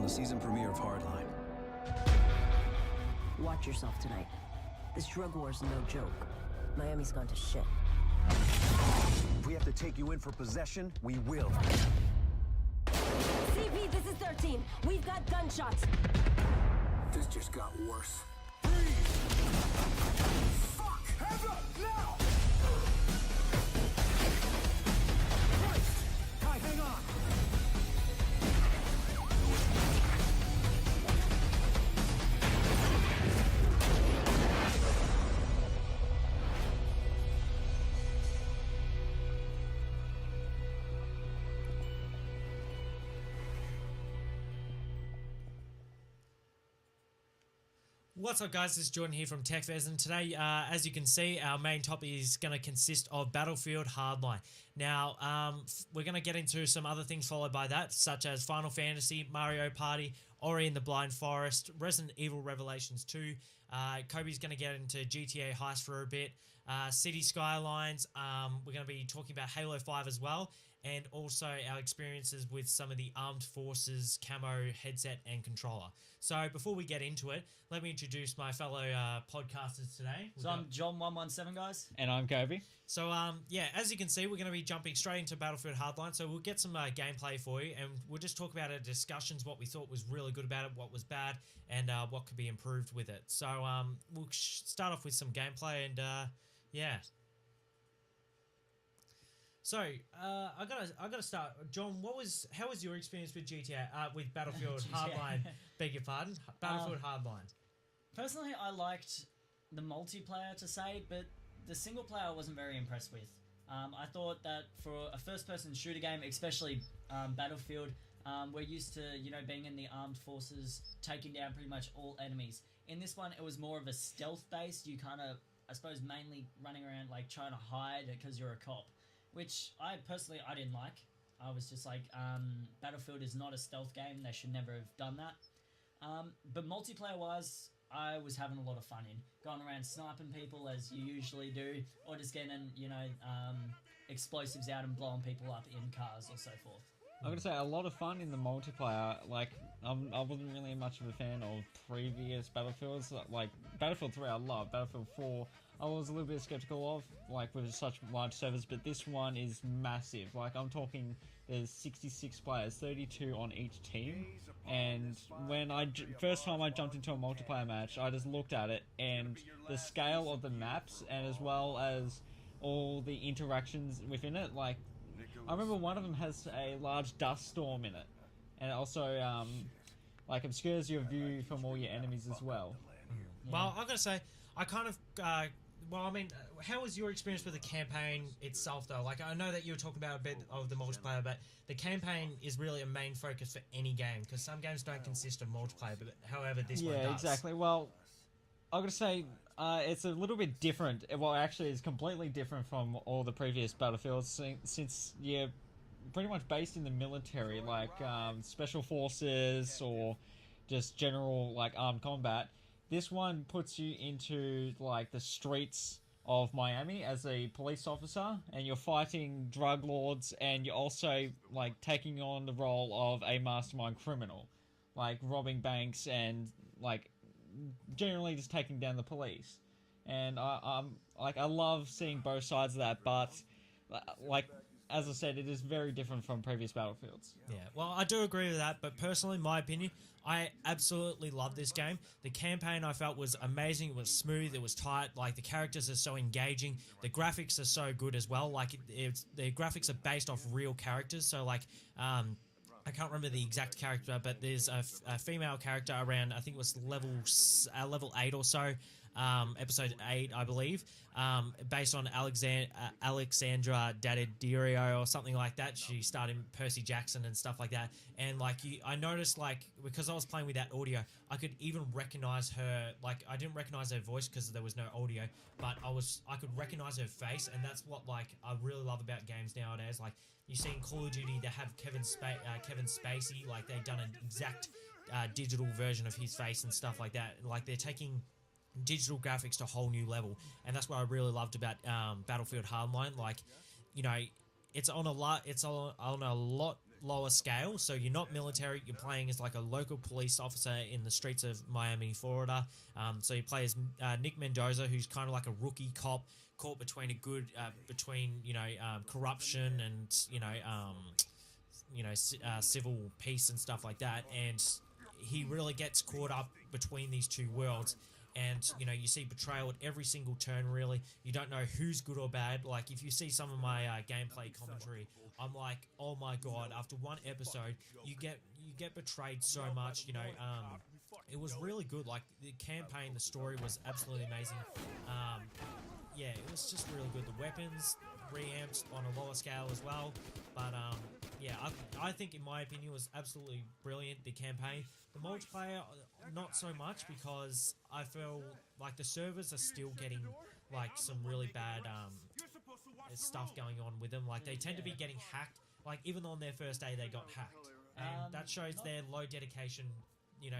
the season premiere of Hardline. Watch yourself tonight. This drug war's no joke. Miami's gone to shit. If we have to take you in for possession, we will. CP, this is 13. We've got gunshots. This just got worse. Fuck! Hands up, now! Christ! Kai, hang on! What's up, guys? This is Jordan here from Techfez, and today, as you can see, our main topic is going to consist of Battlefield Hardline. Now, we're going to get into some other things followed by that, such as Final Fantasy, Mario Party, Ori and the Blind Forest, Resident Evil Revelations 2. Kobe's going to get into GTA Heists for a bit, City Skylines. We're going to be talking about Halo 5 as well, and also our experiences with some of the Armed Forces camo headset and controller. So before we get into it, let me introduce my fellow podcasters today. So I'm John117, guys. And I'm Kobe. So, yeah, as you can see, we're going to be jumping straight into Battlefield Hardline. So we'll get some gameplay for you, and we'll just talk about our discussions, what we thought was really good about it, what was bad, and what could be improved with it. So we'll start off with some gameplay, and yeah. So I gotta start. John, how was your experience with GTA with Battlefield Hardline? Beg your pardon, Battlefield Hardline. Personally, I liked the multiplayer to say, but the single player I wasn't very impressed with. I thought that for a first-person shooter game, especially Battlefield, we're used to being in the armed forces, taking down pretty much all enemies. In this one, it was more of a stealth-based. You kind of, I suppose, mainly running around like trying to hide because you're a cop, which I didn't like. I was just like, Battlefield is not a stealth game. They should never have done that. But multiplayer-wise, I was having a lot of fun in going around sniping people as you usually do, or just getting explosives out and blowing people up in cars or so forth. I'm gonna say a lot of fun in the multiplayer. Like, I wasn't really much of a fan of previous Battlefields. Like Battlefield 3, I love. Battlefield 4, I was a little bit skeptical of, like with such large servers. But this one is massive. Like, I'm talking, there's 66 players, 32 on each team. And when first time I jumped into a multiplayer match, I just looked at it, and the scale of the maps, and as well as all the interactions within it, like, I remember one of them has a large dust storm in it, and it also like obscures your view from all your enemies as well. Yeah. Well, I've got to say, I kind of how was your experience with the campaign itself, though? Like, I know that you were talking about a bit of the multiplayer, but the campaign is really a main focus for any game, because some games don't consist of multiplayer, but however this one does. Yeah, exactly. Well, I'm going to say it's a little bit different. Well, actually, it's completely different from all the previous Battlefields, since you're pretty much based in the military, like special forces or just general like armed combat. This one puts you into like the streets of Miami as a police officer, and you're fighting drug lords, and you're also like taking on the role of a mastermind criminal, like robbing banks and like generally just taking down the police. And I love seeing both sides of that, but like as I said, it is very different from previous Battlefields. Yeah, well, I do agree with that, but personally, my opinion, I absolutely love this game. The campaign I felt was amazing. It was smooth, it was tight, like the characters are so engaging, the graphics are so good as well. Like the graphics are based off real characters, so like I can't remember the exact character, but there's a female character around, I think it was level 8 or so, episode 8, I believe, based on Alexandra Daddario or something like that. She starred in Percy Jackson and stuff like that. And like I noticed, like, because I was playing with that audio, I could even recognize her. Like, I didn't recognize her voice because there was no audio, but I could recognize her face, and that's what like I really love about games nowadays. Like, you see in Call of Duty, they have Kevin Spacey, like they've done an exact digital version of his face and stuff like that. Like, they're taking digital graphics to a whole new level, and that's what I really loved about Battlefield Hardline. Like, you know, it's on a lot lower scale. So you're not military. You're playing as like a local police officer in the streets of Miami, Florida. So you play as Nick Mendoza, who's kind of like a rookie cop caught between between corruption and civil peace and stuff like that, and he really gets caught up between these two worlds. And you see betrayal at every single turn. Really, you don't know who's good or bad. Like, if you see some of my gameplay commentary, I'm like, oh my god! After one episode, you get betrayed so much. It was really good. Like, the campaign, the story was absolutely amazing. Yeah, it was just really good. The weapons reamped on a lower scale as well. But yeah, I think, in my opinion, it was absolutely brilliant, the campaign. The multiplayer, not so much, because I feel like the servers are still getting like some really bad stuff going on with them. Like, they tend to be getting hacked. Like, even on their first day, they got hacked, and that shows their low dedication,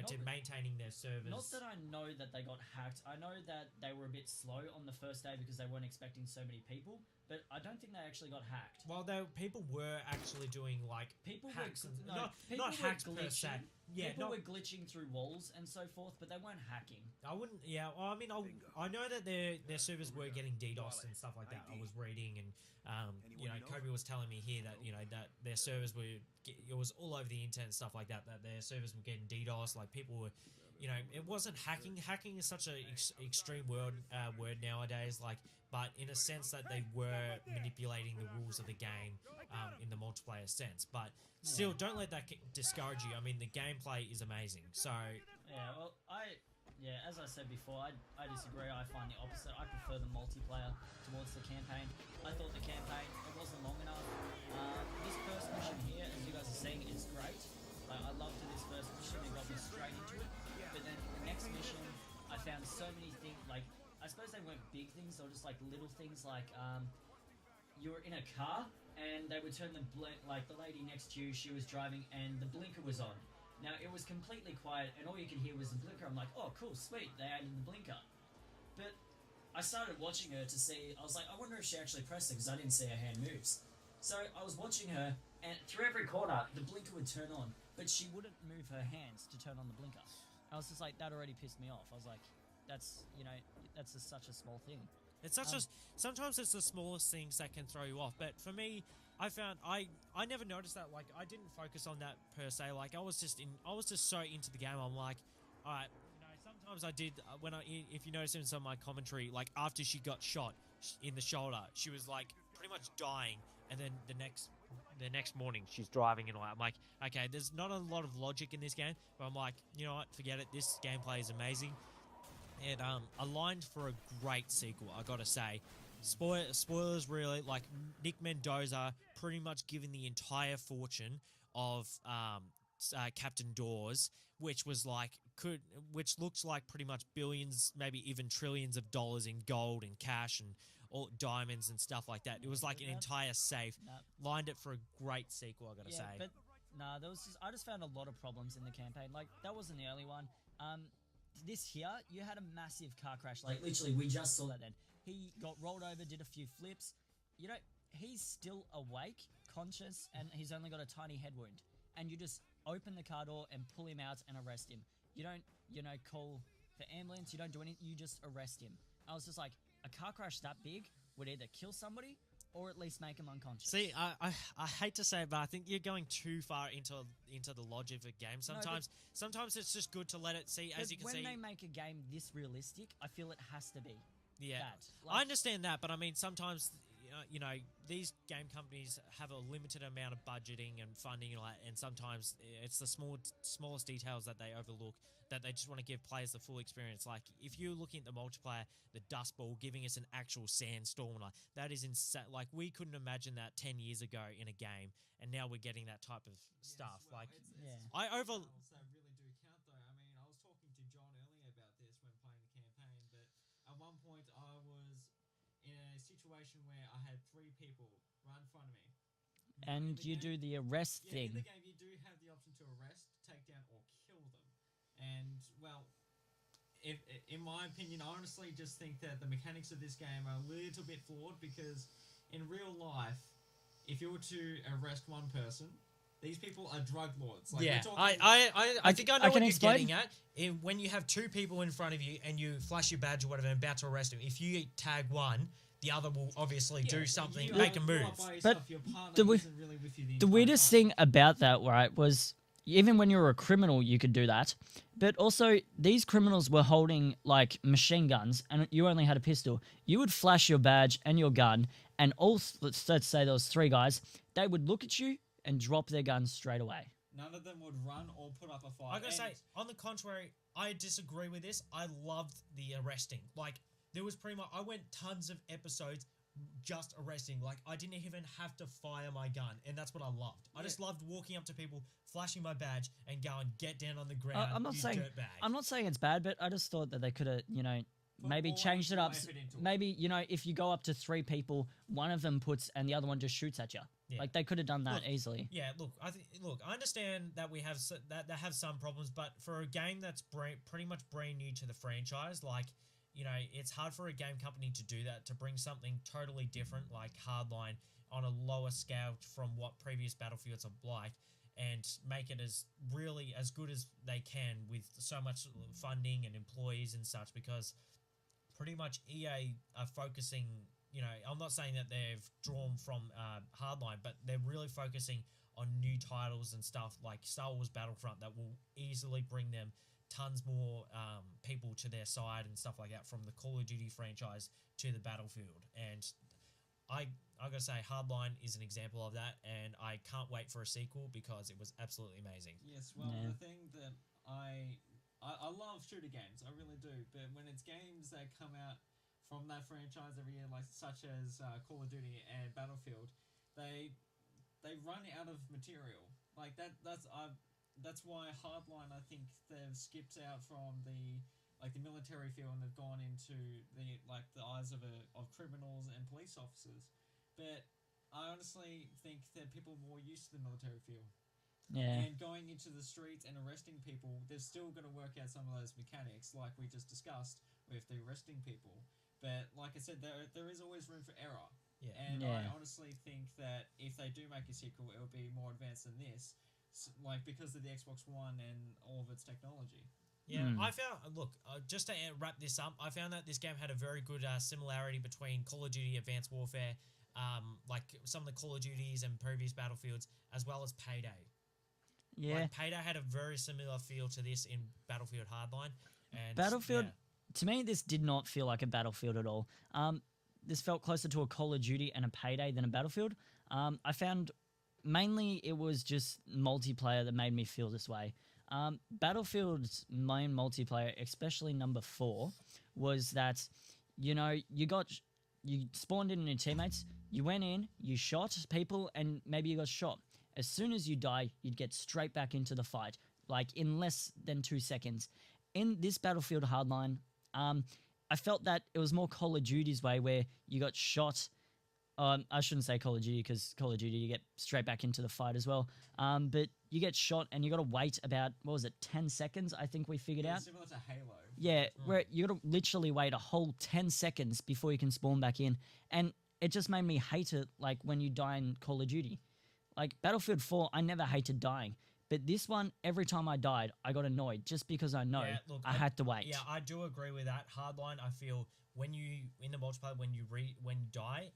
to maintaining their servers. Not that I know that they got hacked. I know that they were a bit slow on the first day because they weren't expecting so many people, but I don't think they actually got hacked. Well, people were actually doing like hacks, not hacks per se. Yeah, people were glitching through walls and so forth, but they weren't hacking. I wouldn't. Yeah, well, I mean, I know that their servers were getting DDoS and stuff like that. I was reading, and Kobe was telling me here that that their servers were. It was all over the internet and stuff like that. That their servers were getting DDoS. Like, people were, it wasn't hacking. Hacking is such a extreme word nowadays. Like, but in a sense that they were manipulating the rules of the game in the multiplayer sense. But still, don't let that discourage you. I mean, the gameplay is amazing. So yeah, well, as I said before, I disagree. I find the opposite. I prefer the multiplayer towards the campaign. I thought the campaign, it wasn't long enough. This first mission here, as you guys are seeing, is great. I loved this first mission. It got me straight into it. But then the next mission, I found so many things. Like, I suppose they weren't big things. They were just like little things. Like, you were in a car and they would turn the like the lady next to you. She was driving and the blinker was on. Now, it was completely quiet, and all you could hear was the blinker. I'm like, oh, cool, sweet, they added the blinker. But I started watching her to see, I was like, I wonder if she actually pressed it, because I didn't see her hand moves. So I was watching her, and through every corner, the blinker would turn on, but she wouldn't move her hands to turn on the blinker. I was just like, that already pissed me off. I was like, that's just such a small thing. it's sometimes it's the smallest things that can throw you off. But for me, I found I never noticed that. Like, I didn't focus on that per se. Like, I was just so into the game. I'm like, all right, sometimes I did if you notice in some of my commentary, like, after she got shot in the shoulder, she was like pretty much dying, and then the next morning she's driving, and I'm like, okay, there's not a lot of logic in this game, but I'm like, you know what, forget it. This gameplay is amazing. It aligned for a great sequel, I gotta say. Spoilers, really. Like, Nick Mendoza pretty much given the entire fortune of Captain Dawes, which looks like pretty much billions, maybe even trillions of dollars in gold and cash and all diamonds and stuff like that. It was like an entire safe. Lined it for a great sequel, I gotta say. But I just found a lot of problems in the campaign. Like, that wasn't the only one. This here, you had a massive car crash. Like, literally, we just saw that then. He got rolled over, did a few flips. He's still awake, conscious, and he's only got a tiny head wound. And you just open the car door and pull him out and arrest him. You don't, call for ambulance. You don't do anything. You just arrest him. I was just like, a car crash that big would either kill somebody or at least make him unconscious. See, I hate to say it, but I think you're going too far into the logic of a game. Sometimes it's just good to let it see, as you can see. When they make a game this realistic, I feel it has to be. Yeah, that. I understand that, but I mean, sometimes these game companies have a limited amount of budgeting and funding, and sometimes it's the smallest details that they overlook, that they just want to give players the full experience. Like, if you're looking at the multiplayer, the Dust Bowl giving us an actual sandstorm, like, that is insane. Like, we couldn't imagine that 10 years ago in a game, and now we're getting that type of stuff. Well, like, I also really do count, though. I mean, I was talking to John earlier about this when playing the campaign, but at one point I was in a situation where I had 3 people right in front of me. And you do the arrest thing. In the game, you do have the option to arrest, take down, or kill them. And, well, in my opinion, I honestly just think that the mechanics of this game are a little bit flawed, because in real life, if you were to arrest one person, These people are drug lords. Like, Yeah, we're talking, I think I know I what can you're explain. getting at. When you have two people in front of you and you flash your badge or whatever and about to arrest him, if you tag one, the other will obviously do something, make a move. But your partner the wi- isn't really with you The entire weirdest time. thing about that, right, was even when you were a criminal, you could do that. But also, these criminals were holding like machine guns, and you only had a pistol. You would flash your badge and your gun, and let's say there was 3 guys. They would look at you and drop their guns straight away. None of them would run or put up a fight. I gotta say, on the contrary, I disagree with this. I loved the arresting. Like, there was pretty much, I went tons of episodes just arresting. Like, I didn't even have to fire my gun, and that's what I loved. I just loved walking up to people, flashing my badge, and going, get down on the ground, I'm not you saying dirtbag. it's bad, but I just thought that they could have, maybe more changed it up. effort into it. Maybe if you go up to 3 people, one of them puts and the other one just shoots at you. Yeah. Like they could have done that Look, easily. Yeah, look, I understand that we have that have some problems, but for a game that's pretty much brand new to the franchise, like, it's hard for a game company to do that, to bring something totally different like Hardline on a lower scale from what previous Battlefields are like, and make it as good as they can with so much funding and employees and such, because pretty much EA are focusing. I'm not saying that they've drawn from Hardline, but they're really focusing on new titles and stuff like Star Wars Battlefront that will easily bring them tons more people to their side and stuff like that, from the Call of Duty franchise to the Battlefield. And I gotta say, Hardline is an example of that, and I can't wait for a sequel because it was absolutely amazing. Yes, well, Yeah. the thing that I love shooter games, I really do, but when it's games that come out from that franchise every year, like such as Call of Duty and Battlefield, they run out of material. Like that's why Hardline, I think they've skipped out from the military field and they've gone into the eyes of criminals and police officers. But I honestly think that people are more used to the military field. Yeah. And going into the streets and arresting people, they're still going to work out some of those mechanics, like we just discussed with the arresting people. But like I said, there is always room for error. Yeah. And Yeah. I honestly think that if they do make a sequel, it will be more advanced than this, because of the Xbox One and all of its technology. Yeah, I found, just to wrap this up, I found that this game had a very good similarity between Call of Duty Advanced Warfare, like some of the Call of Duties and previous Battlefields, as well as Payday. Yeah. Like, Payday had a very similar feel to this in Battlefield Hardline. And Battlefield, yeah. to me, this did not feel like a Battlefield at all. This felt closer to a Call of Duty and a Payday than a Battlefield. I found mainly it was just multiplayer that made me feel this way. Battlefield's main multiplayer, especially number 4, was that, you spawned in your teammates, you went in, you shot people, and maybe you got shot. As soon as you die, you'd get straight back into the fight, like in less than 2 seconds. In this Battlefield Hardline, I felt that it was more Call of Duty's way, where you got shot. I shouldn't say Call of Duty, because Call of Duty you get straight back into the fight as well. But you get shot and you got to wait about, 10 seconds, I think we figured out. Similar to Halo. Yeah, where you got to literally wait a whole 10 seconds before you can spawn back in. And it just made me hate it, like, when you die in Call of Duty. Like, Battlefield 4, I never hated dying. But this one, every time I died, I got annoyed, just because I know I had to wait. Yeah, I do agree with that. Hardline, I feel, when you, in the multiplayer, when you die,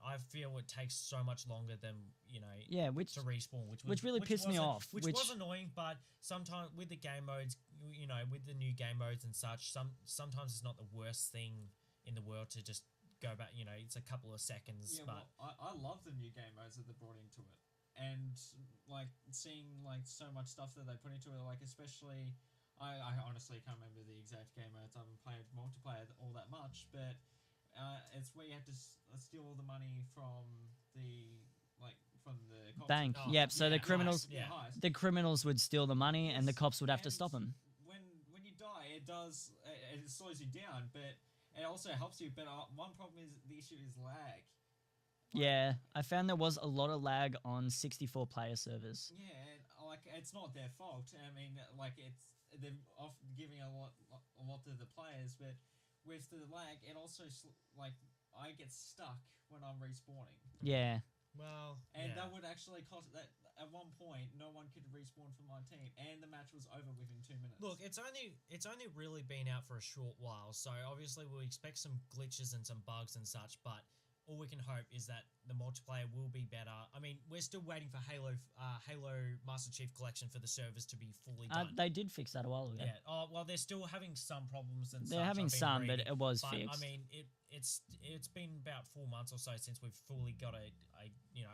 I feel it takes so much longer than, Yeah, to respawn, which really pissed me off. Which was annoying, but sometimes with the game modes, with the new game modes and such, sometimes it's not the worst thing in the world to just go back. It's a couple of seconds. Yeah, but well, I love the new game modes that they brought into it, and seeing so much stuff that they put into it, especially. I honestly can't remember the exact game modes. I haven't played multiplayer all that much, but it's where you have to steal all the money from the cops. Bank. Oh, Yep. So the criminals, heist. the criminals would steal the money, and the cops would have to And stop them. When you die, it slows you down, but it also helps you. But one problem is the issue is lag. Yeah, I found there was a lot of lag on 64-player servers. Yeah, and it's not their fault. I mean, they're often giving a lot to the players, but with the lag, it also I get stuck when I'm respawning. Yeah. well, And yeah. that would actually cost that at one point no one could respawn for my team, and the match was over within 2 minutes. Look, it's only really been out for a short while, so obviously we'll expect some glitches and some bugs and such, but all we can hope is that the multiplayer will be better. I mean, we're still waiting for Halo Master Chief Collection for the servers to be fully done. They did fix that a while ago. Yeah. Oh, well, they're still having some problems and They're such, having I've been some, but reading. it was But, fixed. I mean, it's been about 4 months or so since we've fully got a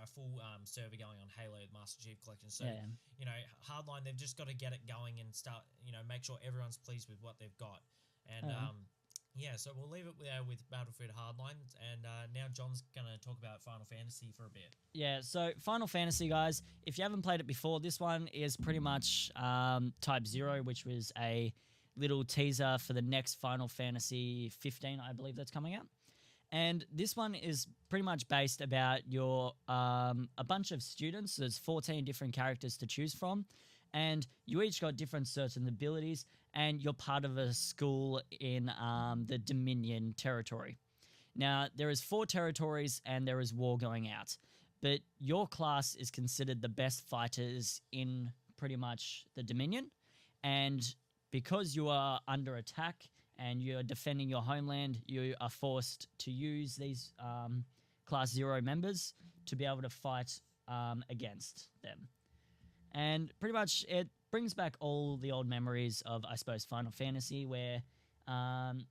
full server going on Halo Master Chief Collection. So Yeah. Hardline, they've just got to get it going and start make sure everyone's pleased with what they've got. And yeah, so we'll leave it with Battlefield Hardline, and now John's gonna talk about Final Fantasy for a bit. Yeah, so Final Fantasy, guys, if you haven't played it before, this one is pretty much Type 0, which was a little teaser for the next Final Fantasy 15, I believe that's coming out. And this one is pretty much based about your a bunch of students. There's 14 different characters to choose from, and you each got different certain abilities, and you're part of a school in the Dominion territory. Now, there is 4 territories, and there is war going out, but your class is considered the best fighters in pretty much the Dominion, and because you are under attack and you're defending your homeland, you are forced to use these Class 0 members to be able to fight against them. And pretty much it brings back all the old memories of, I suppose, Final Fantasy, where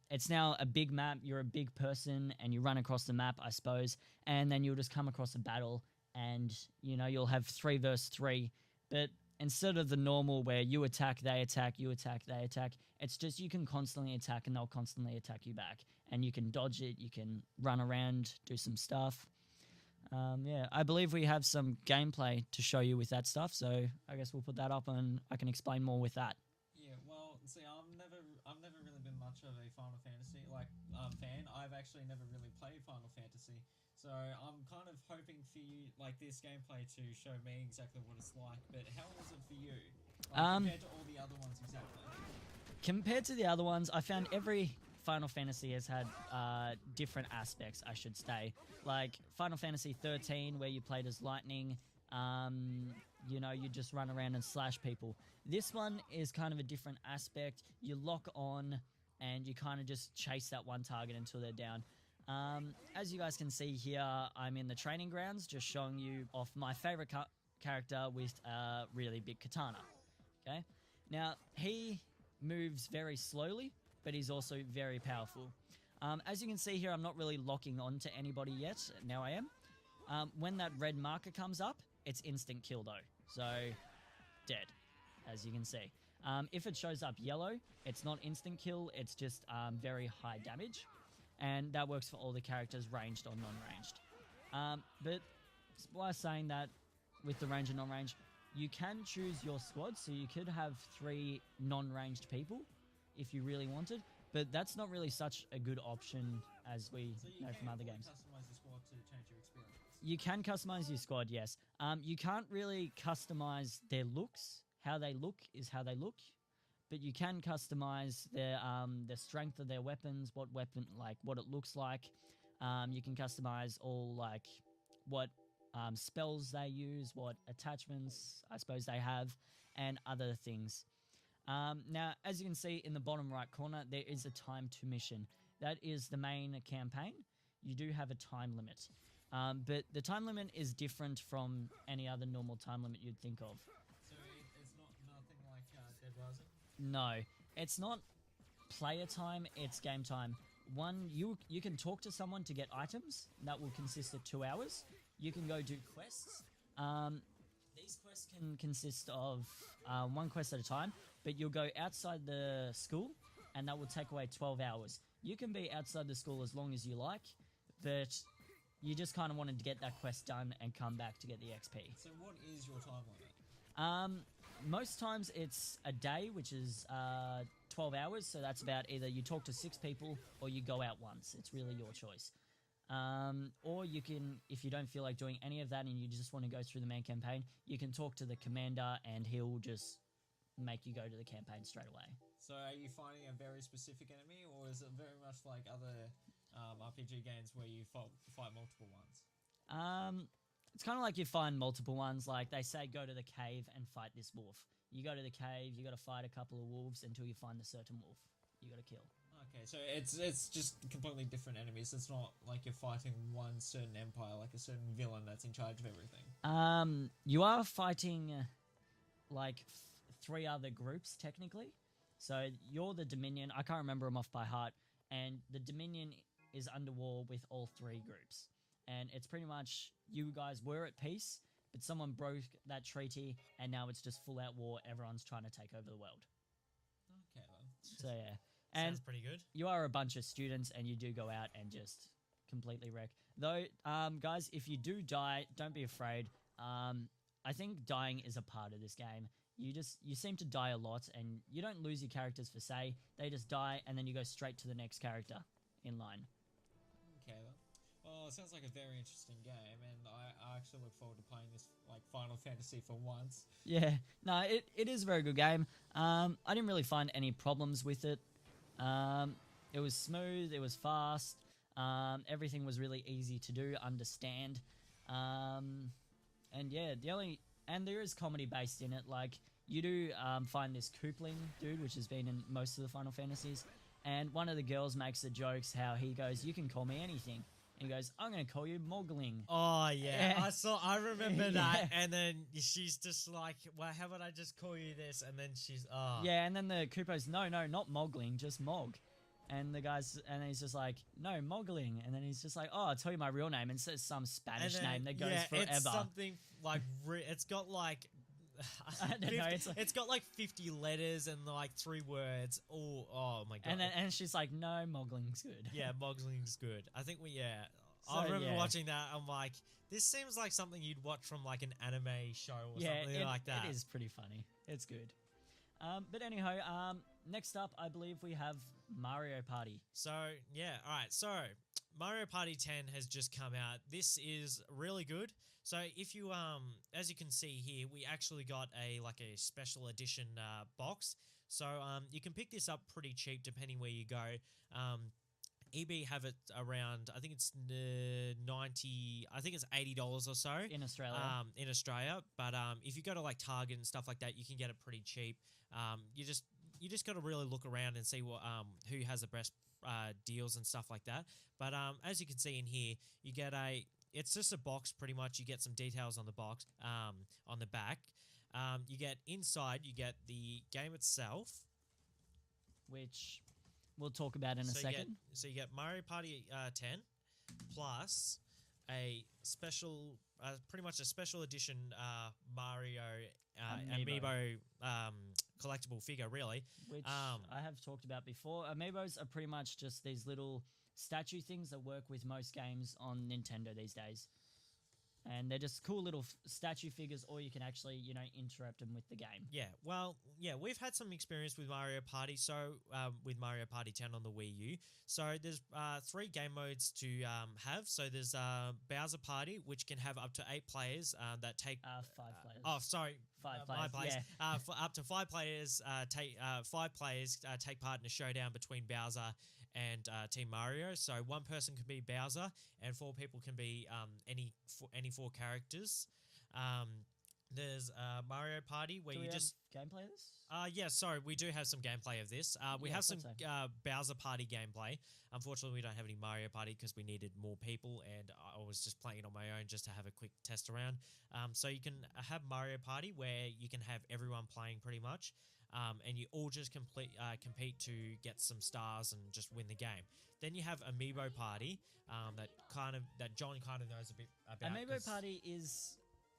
it's now a big map, you're a big person, and you run across the map, I suppose, and then you'll just come across a battle, and, you'll have 3 versus 3, but instead of the normal where you attack, they attack, you attack, they attack, it's just you can constantly attack and they'll constantly attack you back. And you can dodge it, you can run around, do some stuff. Yeah, I believe we have some gameplay to show you with that stuff, so I guess we'll put that up and I can explain more with that. Yeah, well, see, I've never really been much of a Final Fantasy fan. I've actually never really played Final Fantasy, so I'm kind of hoping for you, like, this gameplay to show me exactly what it's like. But how was it for you, compared to all the other ones exactly? Compared to the other ones, I found every Final Fantasy has had different aspects, I should say. Like Final Fantasy 13, where you played as Lightning, you just run around and slash people. This one is kind of a different aspect. You lock on and you kind of just chase that one target until they're down. As you guys can see here, I'm in the training grounds, just showing you off my favorite character with a really big katana. Okay, now he moves very slowly, but he's also very powerful. As you can see here, I'm not really locking on to anybody yet. Now I am. When that red marker comes up, it's instant kill though. So, dead, as you can see. If it shows up yellow, it's not instant kill, it's just very high damage. And that works for all the characters, ranged or non-ranged. But while saying that, with the range and non-range, you can choose your squad, so you could have 3 non-ranged people if you really wanted, but that's not really such a good option as we know from other games. Customize the squad to change your experience. You can customize your squad, yes. You can't really customize their looks. How they look is how they look, but you can customize their the strength of their weapons, what it looks like. You can customize all what spells they use, what attachments I suppose they have, and other things. Now, as you can see in the bottom right corner, there is a time to mission. That is the main campaign. You do have a time limit, but the time limit is different from any other normal time limit you'd think of. So it's nothing like Dead Rising? No, it's not player time, it's game time. One, you can talk to someone to get items. That will consist of 2 hours. You can go do quests. These quests can consist of 1 quest at a time, but you'll go outside the school, and that will take away 12 hours. You can be outside the school as long as you like, but you just kind of wanted to get that quest done and come back to get the XP. So what is your time limit? Most times it's a day, which is 12 hours, so that's about either you talk to 6 people or you go out once. It's really your choice. Or you can, if you don't feel like doing any of that and you just want to go through the main campaign, you can talk to the commander and he'll just make you go to the campaign straight away. So are you finding a very specific enemy, or is it very much like other RPG games where you fight multiple ones? it's kind of like you find multiple ones. Like they say, go to the cave and fight this wolf. You go to the cave, you got to fight a couple of wolves until you find the certain wolf you got to kill. Okay, so it's just completely different enemies. It's not like you're fighting one certain empire, like a certain villain that's in charge of everything. You are fighting like 3 other groups technically. So you're the Dominion. I can't remember them off by heart. And the Dominion is under war with all 3 groups. And it's pretty much you guys were at peace, but someone broke that treaty, and now it's just full out war. Everyone's trying to take over the world. Okay, then. So yeah. And Sounds pretty good. you are a bunch of students, and you do go out and just completely wreck. Though, guys, if you do die, don't be afraid. I think dying is a part of this game. You seem to die a lot, and you don't lose your characters for say. They just die, and then you go straight to the next character in line. Okay, then. Well, it sounds like a very interesting game, and I actually look forward to playing this like Final Fantasy for once. Yeah, no, it is a very good game. I didn't really find any problems with it. It was smooth, it was fast, everything was really easy to do, understand. And yeah, and there is comedy based in it. Like you do find this Koopling dude, which has been in most of the Final Fantasies, and one of the girls makes the jokes how he goes, "You can call me anything." And he goes, "I'm going to call you Mogling." Oh yeah, Yeah. I remember Yeah. that. And then she's just like, "Well, how about I just call you this?" And then she's, "Oh, Yeah, and then the Koopa's, no, not Mogling, just Mog. And the guy's, and he's just like, no, Mogling. And then he's just like, oh, I'll tell you my real name. And says some Spanish And then, name that goes yeah, forever. It's something like it's got like I don't know, it's like- it's got like 50 letters and like 3 words. Oh my god. And she's like, no, Mogling's good. Yeah, Mogling's good. I think I So, remember yeah. watching that. I'm like, this seems like something you'd watch from like an anime show or something like that. It is pretty funny. It's good. But anyhow, next up, I believe we have Mario Party. So, yeah, all right. So, Mario Party 10 has just come out. This is really good. So, if you as you can see here, we actually got a special edition box. So, you can pick this up pretty cheap depending where you go. EB have it around, I think it's 90, I think it's $80 or so In Australia. in Australia. But if you go to like Target and stuff like that, you can get it pretty cheap. You just got to really look around and see what who has the best deals and stuff like that. But as you can see in here, you get it's just a box pretty much. You get some details on the box on the back. You get inside, you get the game itself. Which we'll talk about in a second. So you get Mario Party 10 plus a special, pretty much a special edition Mario Amiibo collectible figure, really. Which I have talked about before. Amiibos are pretty much just these little statue things that work with most games on Nintendo these days. And they're just cool little statue figures, or you can actually, interrupt them with the game. Yeah, well, yeah, we've had some experience with Mario Party, so with Mario Party 10 on the Wii U. So there's 3 game modes to have. So there's Bowser Party, which can have up to 8 players that take... 5 players. Oh, sorry. 5 My players, yeah. For up to 5 players, take part in a showdown between Bowser and Team Mario. So 1 person can be Bowser, and 4 people can be any 4 characters. There's Mario Party where Do we you have just gameplay of this? yeah, sorry, we do have some gameplay of this. We Yeah, have some thought Bowser Party gameplay. Unfortunately, we don't have any Mario Party because we needed more people, and I was just playing it on my own just to have a quick test around. So you can have Mario Party where you can have everyone playing pretty much, and you all just compete to get some stars and just win the game. Then you have Amiibo Party, that John kind of knows a bit about. Amiibo Party is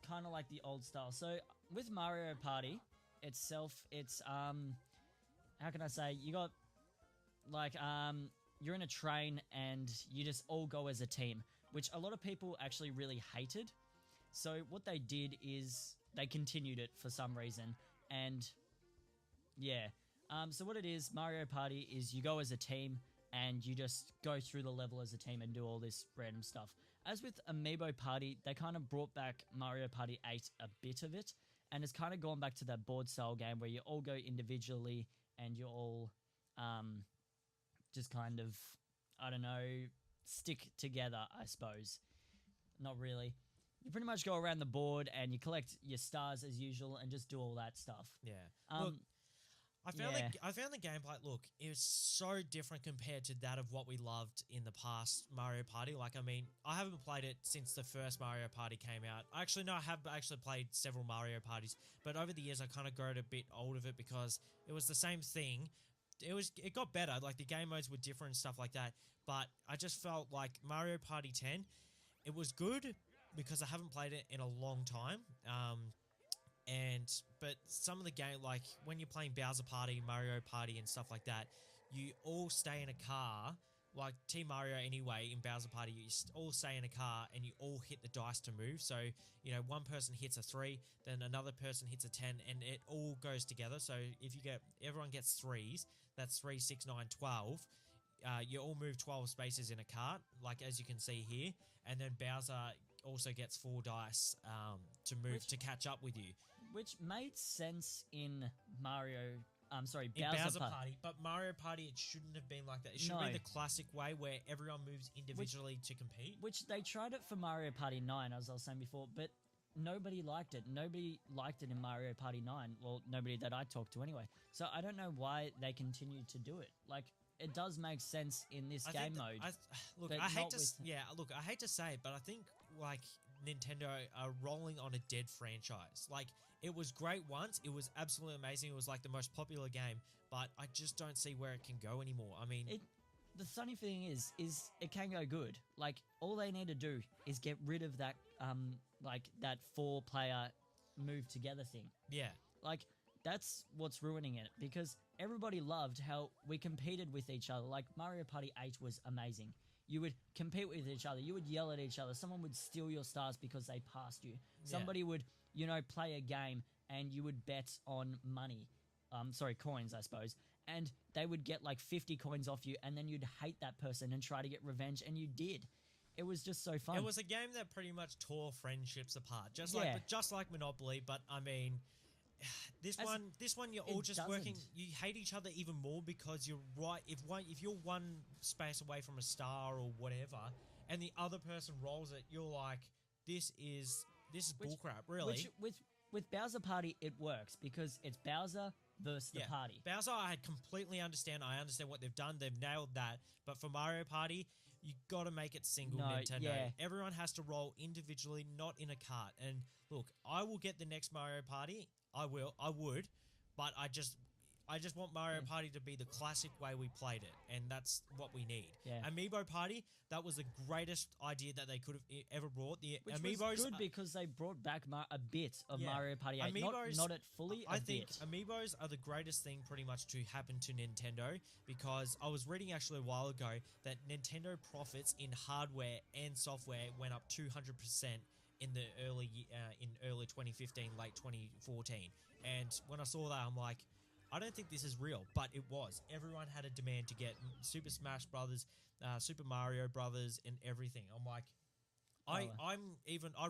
kind of like the old style. So with Mario Party itself, it's how can I say, you got like you're in a train and you just all go as a team, which a lot of people actually really hated. So what they did is they continued it for some reason, and yeah. So what it is, Mario Party is you go as a team and you just go through the level as a team and do all this random stuff. As with Amiibo Party, they kind of brought back Mario Party 8 a bit of it, and it's kind of gone back to that board style game where you all go individually and you all just kind of, I don't know, stick together, I suppose. Not really. you pretty much go around the board and you collect your stars as usual and just do all that stuff. Yeah. Um, Look, yeah. I found the gameplay. Look, it was so different compared to that of what we loved in the past Mario Party. Like, I mean, I haven't played it since the first Mario Party came out. Actually, no, I have actually played several Mario Parties, but over the years, I kind of growed a bit old of it because it was the same thing. It got better. Like, the game modes were different and stuff like that. But I just felt like Mario Party 10, it was good because I haven't played it in a long time. But some of the game, like when you're playing Bowser Party, Mario Party, and stuff like that, you all stay in a car. Like Team Mario, anyway, in Bowser Party, you all stay in a car and you all hit the dice to move. So, you know, one person hits a 3, then another person hits a 10, and it all goes together. So if everyone gets 3s, that's 3, 6, 9, 12. You all move 12 spaces in a cart, like as you can see here, and then Bowser also gets 4 dice to move to catch up with you. Which made sense in Mario. Bowser Bowser Party. Party, but Mario Party, it shouldn't have been like that. It should have No. been the classic way where everyone moves individually to compete. Which they tried it for Mario Party 9, as I was saying before, but nobody liked it. Nobody liked it in Mario Party 9. Well, nobody that I talked to anyway. So I don't know why they continued to do it. Like, it does make sense in this game mode. but I hate not to with- I hate to say it, but I think like Nintendo are rolling on a dead franchise. Like, it was great once, it was absolutely amazing, it was like the most popular game, but I just don't see where it can go anymore. I mean, The funny thing is it can go good. Like, all they need to do is get rid of that that 4-player move together thing. yeah. Like, that's what's ruining it, because everybody loved how we competed with each other. Like, Mario Party 8 was amazing. You would compete with each other. You would yell at each other. Someone would steal your stars because they passed you. Somebody would, play a game and you would bet on money. Coins, I suppose. And they would get like 50 coins off you, and then you'd hate that person and try to get revenge, and you did. It was just so fun. It was a game that pretty much tore friendships apart, just Yeah. like Monopoly. But I mean, this one, you're all just working. doesn't. You hate each other even more because you're right. If you're one space away from a star or whatever, and the other person rolls it, you're like, this is bullcrap, really. Which with Bowser Party, it works because it's Bowser versus the party. Bowser, I completely understand. I understand what they've done. They've nailed that. But for Mario Party, you got to make it single Nintendo. Yeah. Everyone has to roll individually, not in a cart. And look, I will get the next Mario Party. I would, but I just want Mario Party to be the classic way we played it, and that's what we need. Yeah. Amiibo Party, that was the greatest idea that they could have ever brought. The Which Amiibos was good because they brought back a bit of Yeah. Mario Party 8. Not it fully, I a think bit. Amiibos are the greatest thing pretty much to happen to Nintendo, because I was reading actually a while ago that Nintendo profits in hardware and software went up 200% in the early 2015, late 2014. And when I saw that, I'm like, I don't think this is real, but it was. Everyone had a demand to get Super Smash Brothers, Super Mario Brothers, and everything. I'm like, I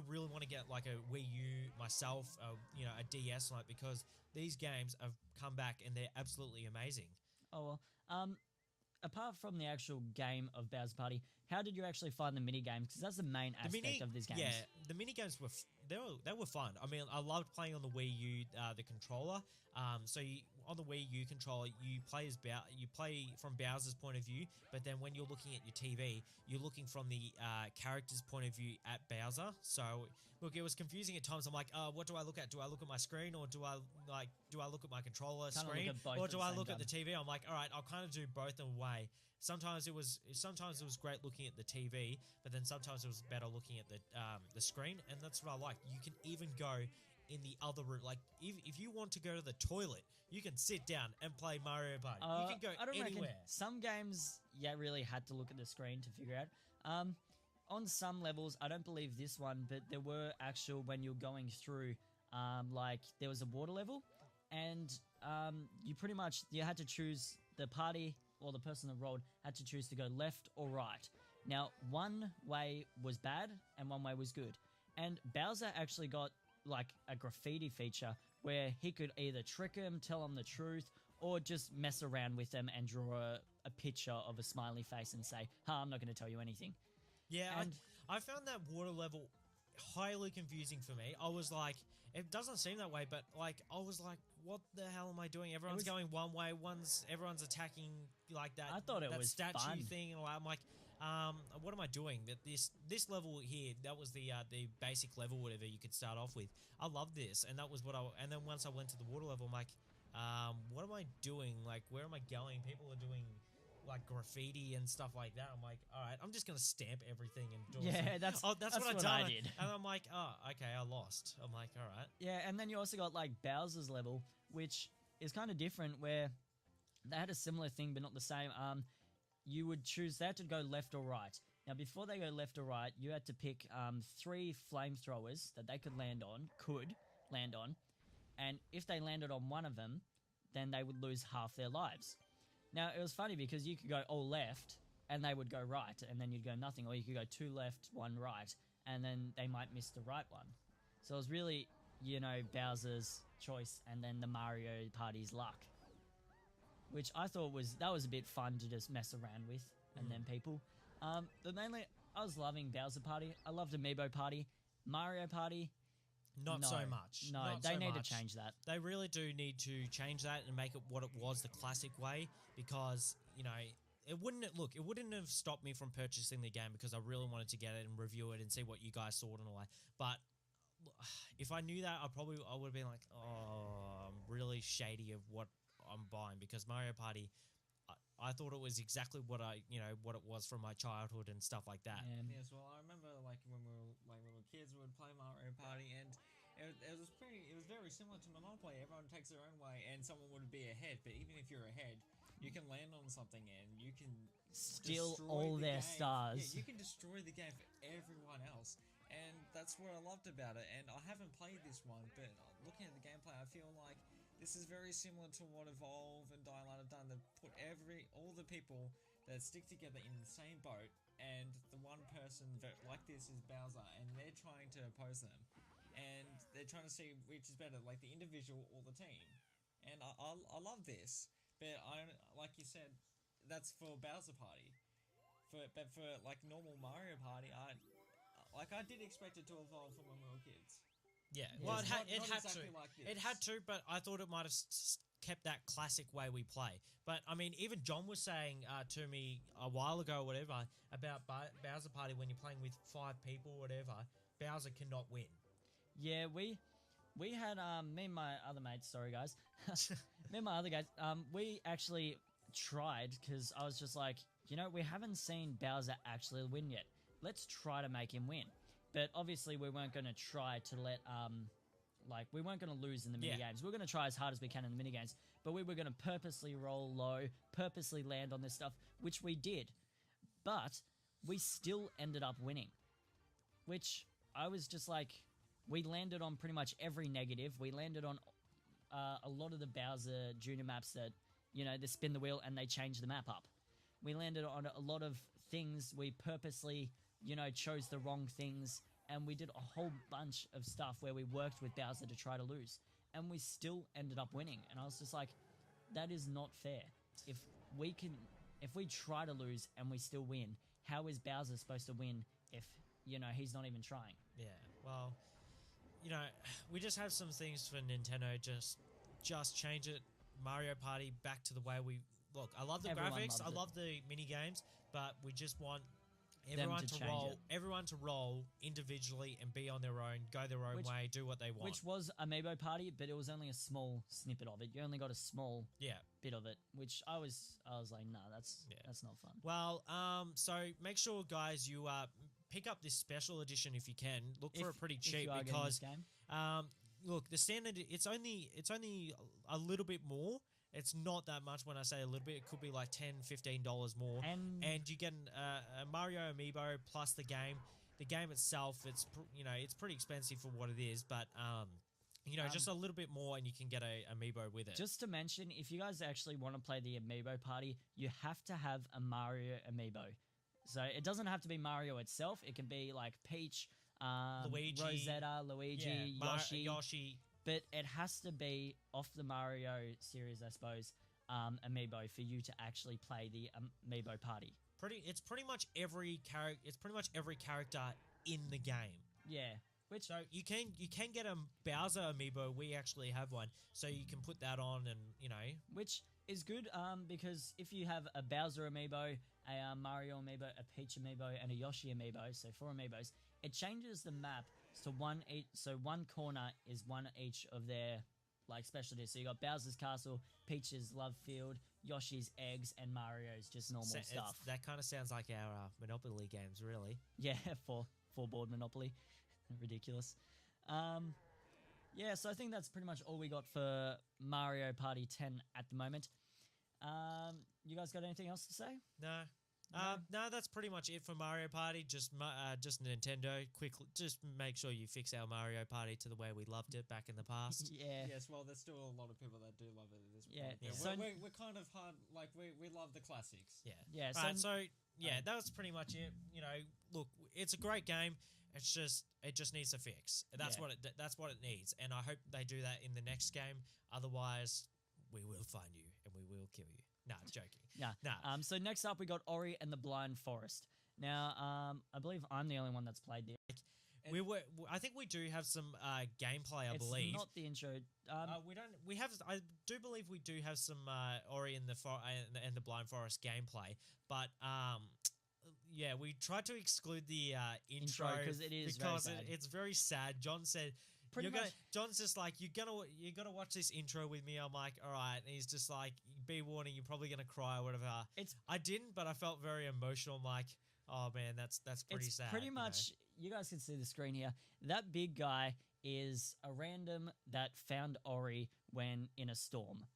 really want to get like a Wii U myself, a DS, like, because these games have come back and they're absolutely amazing. Oh well. Apart from the actual game of Bowser Party, how did you actually find the mini games? Because that's the main aspect of these games. Yeah, the mini games were they were fun. I mean, I loved playing on the Wii U, the controller. On the Wii U controller, you play from Bowser's point of view, but then when you're looking at your TV, you're looking from the character's point of view at Bowser. So look, it was confusing at times. I'm like, what do I look at? Do I look at my screen, or do I look at my controller Kinda look screen, at both or at do the I same look at time. the TV? I'm like, all right, I'll kind of do both in a way. Sometimes it was great looking at the TV, but then sometimes it was better looking at the screen, and that's what I like. You can even go in the other room. Like, if you want to go to the toilet, you can sit down and play Mario Party. You can go I don't anywhere. reckon some games, really had to look at the screen to figure out. On some levels, I don't believe this one, but there were actual, when you're going through, like, there was a water level, and you had to choose the party, or the person that rolled had to choose to go left or right. Now, one way was bad and one way was good. And Bowser actually got like a graffiti feature where he could either trick him, tell him the truth, or just mess around with them and draw a picture of a smiley face and say, I'm not going to tell you anything. Yeah, And- I found that water level, highly confusing for me. I was like, it doesn't seem that way, but like I was like, what the hell am I doing? Everyone's going one way, everyone's attacking like that. I thought it that was statue fun. thing, and I'm like, what am I doing? That this level here, that was the basic level, whatever you could start off with. I love this, and that was what and then once I went to the water level, I'm like, what am I doing? Like, where am I going? People are doing like graffiti and stuff like that. I'm like, all right, I'm just gonna stamp everything and do that's what I what done. I did. And I'm like, oh, okay, I lost. I'm like, all right. Yeah, and then you also got like Bowser's level, which is kind of different, where they had a similar thing but not the same. You would choose, they had to go left or right. Now, before they go left or right, you had to pick 3 flamethrowers that they could land on, and if they landed on one of them, then they would lose half their lives. Now, it was funny because you could go all left, and they would go right, and then you'd go nothing, or you could go 2 left, 1 right, and then they might miss the right one. So it was really, you know, Bowser's choice, and then the Mario Party's luck, which I thought was a bit fun to just mess around with, and then people. But mainly, I was loving Bowser Party. I loved Amiibo Party. Mario Party, Not so much. No, Not they so need much. to change that. They really do need to change that and make it what it was, the classic way, because, you know, it wouldn't have stopped me from purchasing the game because I really wanted to get it and review it and see what you guys thought and all that. But if I knew that, I would have been like, oh, I'm really shady of what I'm buying, because Mario Party, I thought it was exactly what what it was from my childhood and stuff like that. Yeah. Yes, well, I remember like when we were like little kids, we would play Mario Party, and it was very similar to Monopoly. Everyone takes their own way, and someone would be ahead. But even if you're ahead, you can land on something, and you can Steal destroy all the their game. stars. Yeah, you can destroy the game for everyone else, and that's what I loved about it. And I haven't played this one, but looking at the gameplay, I feel like this is very similar to what Evolve and Dying Light have done. They've put all the people that stick together in the same boat, and the one person like this is Bowser, and they're trying to oppose them, and they're trying to see which is better, like the individual or the team. And I love this, but like you said, that's for Bowser Party. But for like normal Mario Party, I did expect it to evolve from when we were kids. Yeah, well, it had exactly to. like this. It had to, but I thought it might have kept that classic way we play. But I mean, even John was saying to me a while ago, or whatever, about Bowser Party when you're playing with 5 people, or whatever, Bowser cannot win. Yeah, we had me and my other mates. Sorry, guys. Me and my other guys. We actually tried, because I was just like, you know, we haven't seen Bowser actually win yet. Let's try to make him win. But obviously, we weren't going to try to let we weren't going to lose in the mini games. We were going to try as hard as we can in the mini games, but we were going to purposely roll low, purposely land on this stuff, which we did. But we still ended up winning, which I was just like, we landed on pretty much every negative. We landed on a lot of the Bowser Jr. maps that, you know, they spin the wheel and they change the map up. We landed on a lot of things. We purposely, you know, chose the wrong things, and we did a whole bunch of stuff where we worked with Bowser to try to lose, and we still ended up winning. And I was just like, that is not fair. If we try to lose and we still win, how is Bowser supposed to win if, you know, he's not even trying? Yeah, well, you know, we just have some things for Nintendo. Just change it, Mario Party, back to the way we look. I love the Everyone graphics, loves I it. love the mini games, but we just want to everyone to roll individually and be on their own, go their own way, do what they want. Which was Amiibo Party, but it was only a small snippet of it. You only got a small yeah. bit of it, which I was like, nah, that's not fun. Well, so make sure, guys, you pick up this special edition if you can. Look for it pretty cheap, you are getting because this game. look, the standard it's only a little bit more. It's not that much. When I say a little bit, it could be like $10, $15 more, and you get a Mario amiibo plus the game. The game itself, it's pretty expensive for what it is, but just a little bit more, and you can get a amiibo with it. Just to mention, if you guys actually want to play the Amiibo Party, you have to have a Mario amiibo. So it doesn't have to be Mario itself. It can be like Peach, Luigi, Rosetta, Luigi, Yoshi. But it has to be off the Mario series, I suppose, amiibo for you to actually play the Amiibo Party. It's pretty much every character in the game. Yeah, which So you can get a Bowser amiibo. We actually have one, so you can put that on, and which is good because if you have a Bowser amiibo, a Mario amiibo, a Peach amiibo, and a Yoshi amiibo, so 4 amiibos, it changes the map to one each. So one corner is one each of their like specialties. So you got Bowser's Castle, Peach's Love Field, Yoshi's Eggs, and Mario's just normal stuff. that kind of sounds like our Monopoly games, really. Yeah, for board Monopoly, ridiculous. Yeah, so I think that's pretty much all we got for Mario Party 10 at the moment. You guys got anything else to say? No. No, that's pretty much it for Mario Party. Just Nintendo. Just make sure you fix our Mario Party to the way we loved it back in the past. Yeah. Yes, well, there's still a lot of people that do love it at this point. Yeah, But so- we're kind of hard, like, we love the classics. Yeah. Yeah, Right, so yeah, that was pretty much it. Look, it's a great game. It just needs a fix. That's Yeah. that's what it needs, and I hope they do that in the next game. Otherwise, we will find you and we will kill you. Nah, joking. Yeah. Nah. So next up, we got Ori and the Blind Forest. Now, I believe I'm the only one that's played this. I think we do have some gameplay. I It's believe not the intro. we don't. We have. I do believe we do have some Ori and the Blind Forest gameplay, but yeah, we tried to exclude the intro 'cause it is very sad. it's very sad. John said. Pretty much- John's just like, you gotta watch this intro with me. I'm like, all right, and he's just like, be warning, you're probably gonna cry or whatever. I didn't, but I felt very emotional. I'm like, oh man, that's pretty It's sad. pretty you know? much, you guys can see the screen here. That big guy is a random that found Ori when in a storm.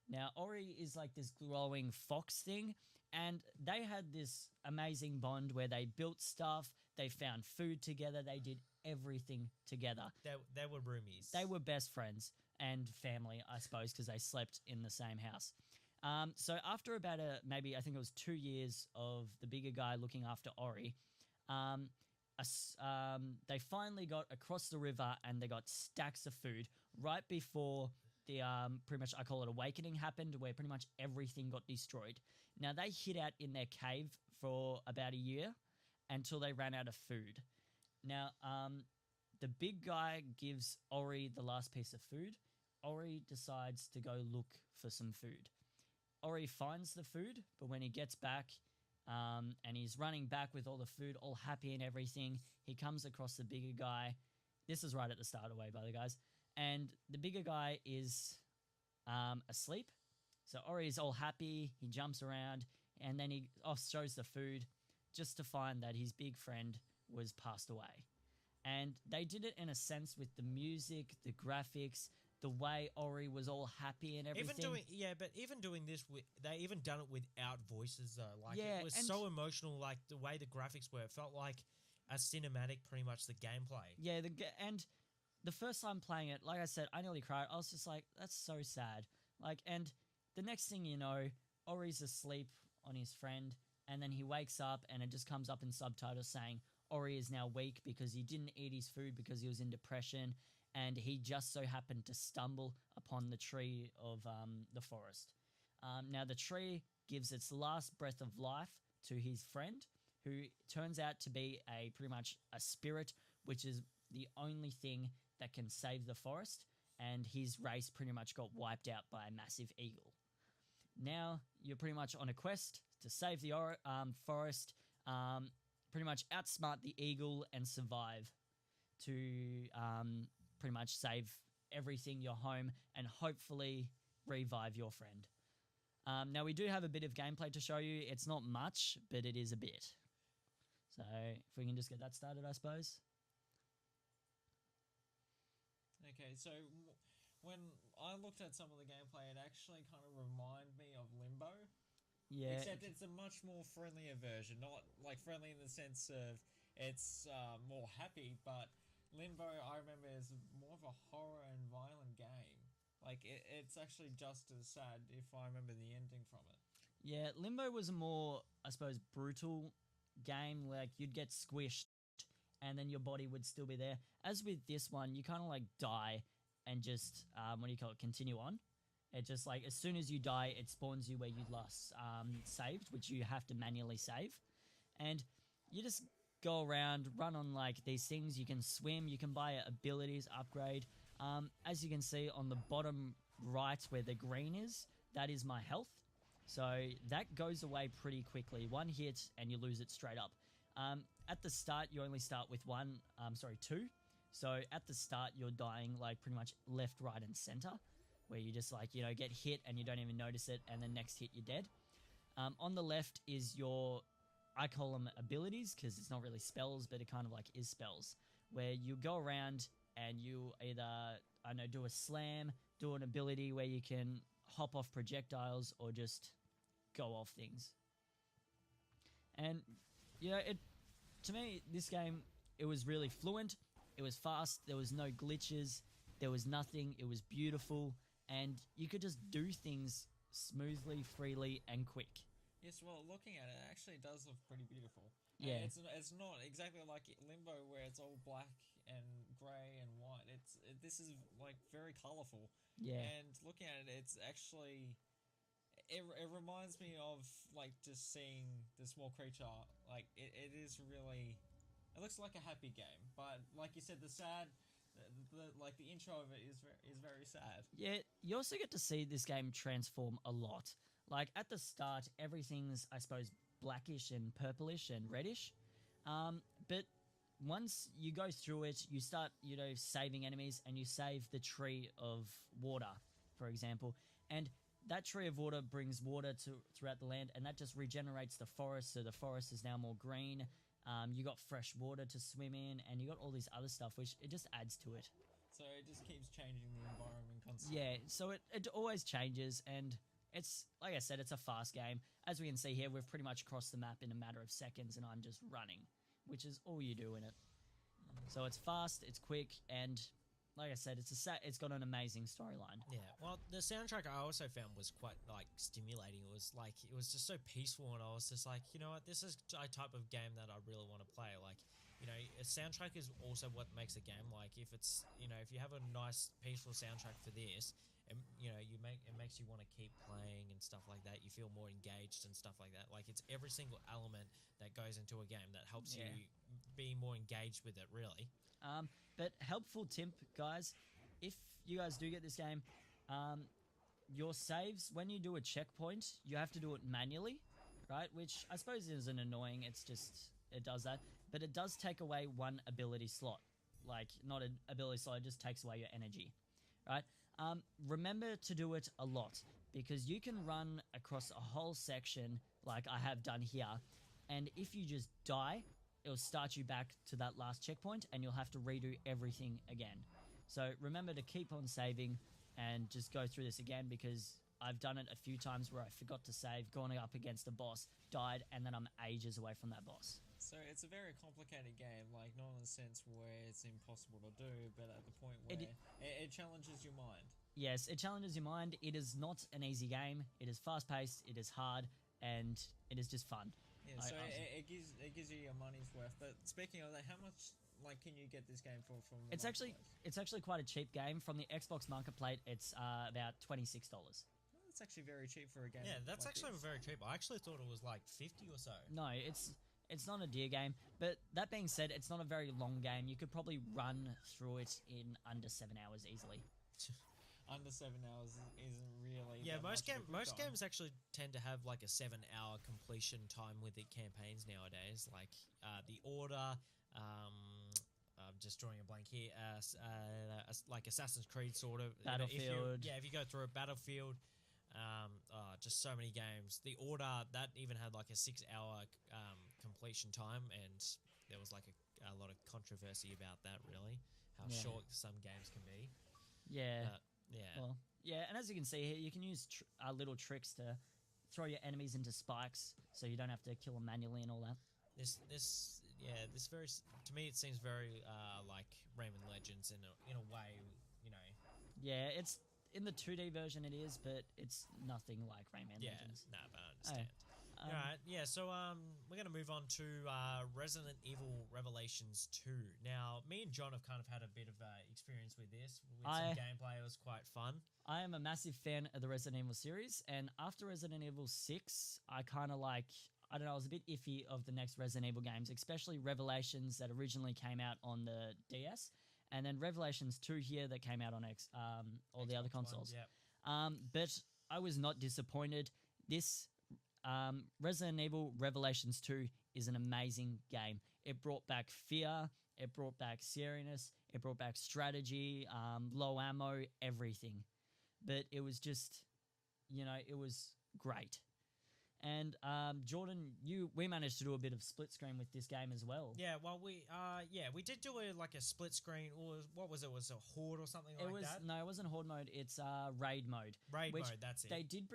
Now, Ori is like this glowing fox thing, and they had this amazing bond where they built stuff, they found food together, they did everything together. They were roomies. They were best friends and family, I suppose, because they slept in the same house. So after about maybe I think it was 2 years of the bigger guy looking after Ori, they finally got across the river and they got stacks of food right before the pretty much I call it awakening happened, where pretty much everything got destroyed. Now they hid out in their cave for about a year until they ran out of food. Now, the big guy gives Ori the last piece of food. Ori decides to go look for some food. Ori finds the food, but when he gets back and he's running back with all the food, all happy and everything, he comes across the bigger guy. This is right at the start away, by the guys. And the bigger guy is asleep. So Ori is all happy. He jumps around and then he shows the food just to find that his big friend was passed away. And they did it in a sense with the music, the graphics, the way Ori was all happy and everything. Even doing this, they even done it without voices though. Like Yeah, it was and- so emotional. Like the way the graphics were, it felt like a cinematic. Pretty much the gameplay. Yeah, and the first time playing it, like I said, I nearly cried. I was just like, that's so sad. Like, and the next thing you know, Ori's asleep on his friend, and then he wakes up, and it just comes up in subtitles saying Ori is now weak because he didn't eat his food because he was in depression, and he just so happened to stumble upon the tree of the forest. Now, the tree gives its last breath of life to his friend, who turns out to be pretty much a spirit, which is the only thing that can save the forest, and his race pretty much got wiped out by a massive eagle. Now, you're pretty much on a quest to save the forest, pretty much outsmart the eagle and survive to pretty much save everything, your home, and hopefully revive your friend. Now, we do have a bit of gameplay to show you. It's not much, but it is a bit. So, if we can just get that started, I suppose. Okay, so when I looked at some of the gameplay, it actually kind of reminded me of Limbo. Yeah. Except it's a much more friendlier version. Not like friendly in the sense of it's more happy, but Limbo, I remember, is more of a horror and violent game. Like, it's actually just as sad if I remember the ending from it. Yeah, Limbo was a more, I suppose, brutal game. Like, you'd get squished and then your body would still be there. As with this one, you kind of like die and just, continue on. It just like, as soon as you die, it spawns you where you last saved, which you have to manually save. And you just go around, run on like these things. You can swim, you can buy abilities, upgrade. As you can see on the bottom right where the green is, that is my health. So that goes away pretty quickly. One hit and you lose it straight up. At the start, you only start with two. So at the start, you're dying like pretty much left, right, and center, where you just like, get hit and you don't even notice it, and the next hit, you're dead. On the left is I call them abilities because it's not really spells, but it kind of like is spells, where you go around and you either, do a slam, do an ability where you can hop off projectiles or just go off things. And, to me, this game, it was really fluent, it was fast, there was no glitches, there was nothing, it was beautiful, and you could just do things smoothly, freely, and quick. Yes, well, looking at it, it actually does look pretty beautiful. Yeah. And it's not exactly like Limbo where it's all black and grey and white. This is like very colourful. Yeah. And looking at it, it's actually it reminds me of like just seeing the small creature. Like it is really, it looks like a happy game, but like you said, the intro of it is very sad. Yeah, you also get to see this game transform a lot. Like at the start, everything's, I suppose, blackish and purplish and reddish. But once you go through it, you start, saving enemies, and you save the tree of water, for example. And that tree of water brings water throughout the land, and that just regenerates the forest, so the forest is now more green. You got fresh water to swim in, and you got all this other stuff, which it just adds to it. So it just keeps changing the environment constantly. Yeah, so it always changes, and it's, like I said, it's a fast game. As we can see here, we've pretty much crossed the map in a matter of seconds, and I'm just running, which is all you do in it. So it's fast, it's quick, and like I said, it's got an amazing storyline. Yeah, well, the soundtrack I also found was quite like stimulating. It was just so peaceful, and I was just like, you know what, this is a type of game that I really want to play. Like, a soundtrack is also what makes a game. Like, if it's, if you have a nice peaceful soundtrack for this, and it makes you want to keep playing and stuff like that. You feel more engaged and stuff like that. Like, it's every single element that goes into a game that helps you be more engaged with it, really. But helpful tip, guys, if you guys do get this game, your saves, when you do a checkpoint, you have to do it manually, right? Which I suppose isn't annoying, it's just, it does that. But it does take away one ability slot. Like, not an ability slot, it just takes away your energy, right? Remember to do it a lot, because you can run across a whole section like I have done here, and if you just die, it'll start you back to that last checkpoint, and you'll have to redo everything again. So remember to keep on saving and just go through this again, because I've done it a few times where I forgot to save, gone up against a boss, died, and then I'm ages away from that boss. So it's a very complicated game, like not in the sense where it's impossible to do, but at the point where it challenges your mind. Yes, it challenges your mind. It is not an easy game. It is fast-paced, it is hard, and it is just fun. Yeah, so it gives you your money's worth. But speaking of that, how much can you get this game for from the It's actually quite a cheap game. From the Xbox Marketplace, it's about $26. It's actually very cheap for a game. Yeah, that's like actually this. very cheap. I actually thought it was like 50 or so. No, it's not a dear game. But that being said, it's not a very long game. You could probably run through it in under 7 hours easily. Under 7 hours isn't really. Yeah, most games actually tend to have like a 7-hour completion time with the campaigns nowadays. Like The Order, I'm just drawing a blank here. Like Assassin's Creed sort of. Battlefield. If you go through a Battlefield, just so many games. The Order, that even had like a 6-hour completion time, and there was like a lot of controversy about that. Really, how short some games can be. Yeah. Yeah. Well, yeah, and as you can see here, you can use little tricks to throw your enemies into spikes, so you don't have to kill them manually and all that. This very, to me, it seems very like Rayman Legends in a way, Yeah, it's in the 2D version it is, but it's nothing like Rayman Legends. Yeah, but I understand. All right, yeah, so we're going to move on to Resident Evil Revelations 2. Now, me and John have kind of had a bit of experience with this. With some gameplay, it was quite fun. I am a massive fan of the Resident Evil series, and after Resident Evil 6, I kind of I don't know, I was a bit iffy of the next Resident Evil games, especially Revelations that originally came out on the DS, and then Revelations 2 here that came out on all the other Xbox One, consoles. yep. But I was not disappointed. This Resident Evil Revelations 2 is an amazing game. It brought back fear, it brought back seriousness, it brought back strategy, low ammo, everything. But it was just, it was great. And Jordan, we managed to do a bit of split screen with this game as well. Yeah, well, we did do a split screen, or what was it? Was it Horde or something like that? No, it wasn't Horde mode. It's Raid mode. Raid mode, that's it. They did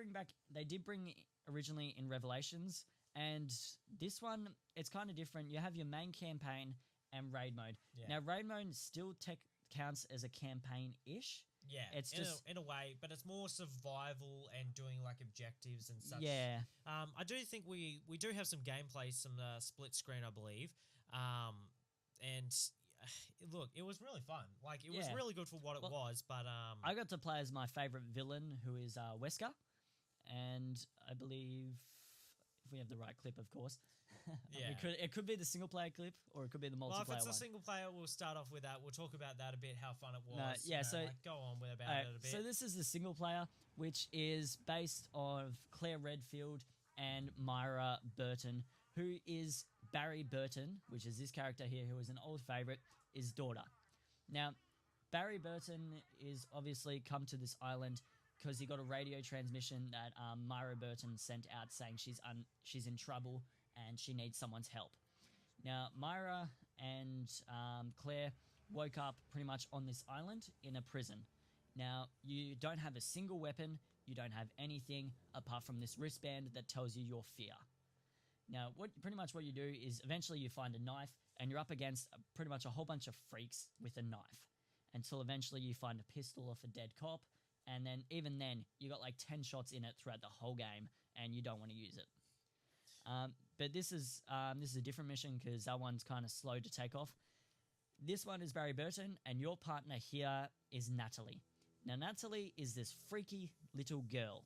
bring originally in Revelations, and this one it's kind of different. You have your main campaign and Raid mode. Yeah. Now Raid mode still counts as a campaign-ish. Yeah, it's just in a way, but it's more survival and doing like objectives and such. Yeah. I do think we do have some gameplay, some split screen, I believe. And look, it was really fun. Like, it was really good for what it was. But I got to play as my favorite villain, who is Wesker, and I believe if we have the right clip, of course. Yeah. It could be the single player clip, or it could be the multiplayer Well, if it's one. a single player, we'll start off with that. We'll talk about that a bit, how fun it was. No, yeah, so go on with about it a bit. So this is the single player, which is based on Claire Redfield and Myra Burton, who is Barry Burton, which is this character here, who is an old favorite, is daughter. Now, Barry Burton is obviously come to this island because he got a radio transmission that Myra Burton sent out saying she's in trouble and she needs someone's help. Now, Myra and Claire woke up pretty much on this island in a prison. Now, you don't have a single weapon, you don't have anything apart from this wristband that tells you your fear. Now, pretty much what you do is eventually you find a knife and you're up against pretty much a whole bunch of freaks with a knife until eventually you find a pistol off a dead cop, and then even then you got like 10 shots in it throughout the whole game and you don't want to use it. But this is a different mission because that one's kind of slow to take off. This one is Barry Burton, and your partner here is Natalie. Now, Natalie is this freaky little girl.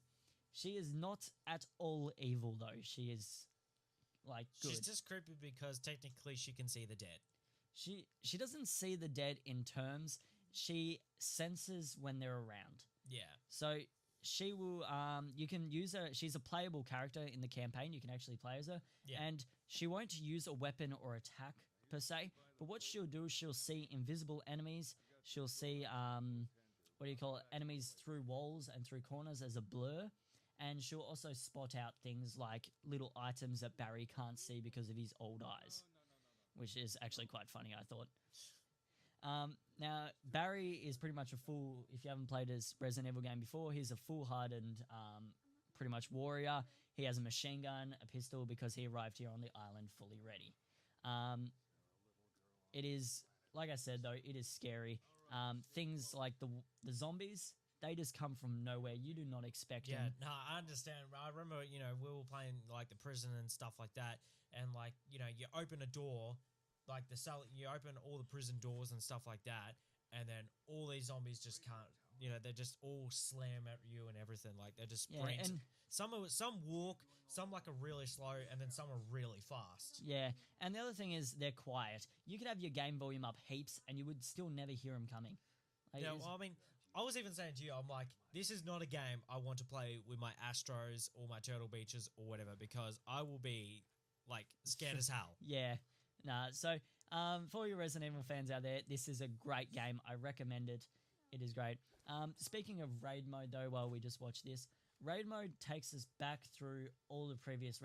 She is not at all evil, though. She is, like, good. She's just creepy because technically she can see the dead. She doesn't see the dead in terms. She senses when they're around. Yeah. So she will, you can use her. She's a playable character in the campaign. You can actually play as her. Yeah. And she won't use a weapon or attack per se. But what she'll do is she'll see invisible enemies. She'll see, enemies through walls and through corners as a blur. And she'll also spot out things like little items that Barry can't see because of his old eyes. Which is actually quite funny, I thought. Now, Barry is pretty much if you haven't played his Resident Evil game before, he's a full-hardened, pretty much warrior. He has a machine gun, a pistol, because he arrived here on the island fully ready. It is, like I said, though, it is scary. Things like the zombies, they just come from nowhere. You do not expect them. Yeah, no, I understand. I remember, we were playing, like, the prison and stuff like that, and, like, you open a door, like, you open all the prison doors and stuff like that, and then all these zombies just can't, they just all slam at you and everything. Like, they're just sprint. And some walk, some, like, are really slow, and then some are really fast. Yeah, and the other thing is they're quiet. You could have your game volume up heaps, and you would still never hear them coming. Like, Yeah, well, I mean, I was even saying to you, I'm like, this is not a game I want to play with my Astros or my Turtle Beaches or whatever, because I will be, like, scared as hell. Yeah. Nah, so for your Resident Evil fans out there, this is a great game. I recommend it. It is great. Speaking of raid mode, though, while we just watch this, raid mode takes us back through all the previous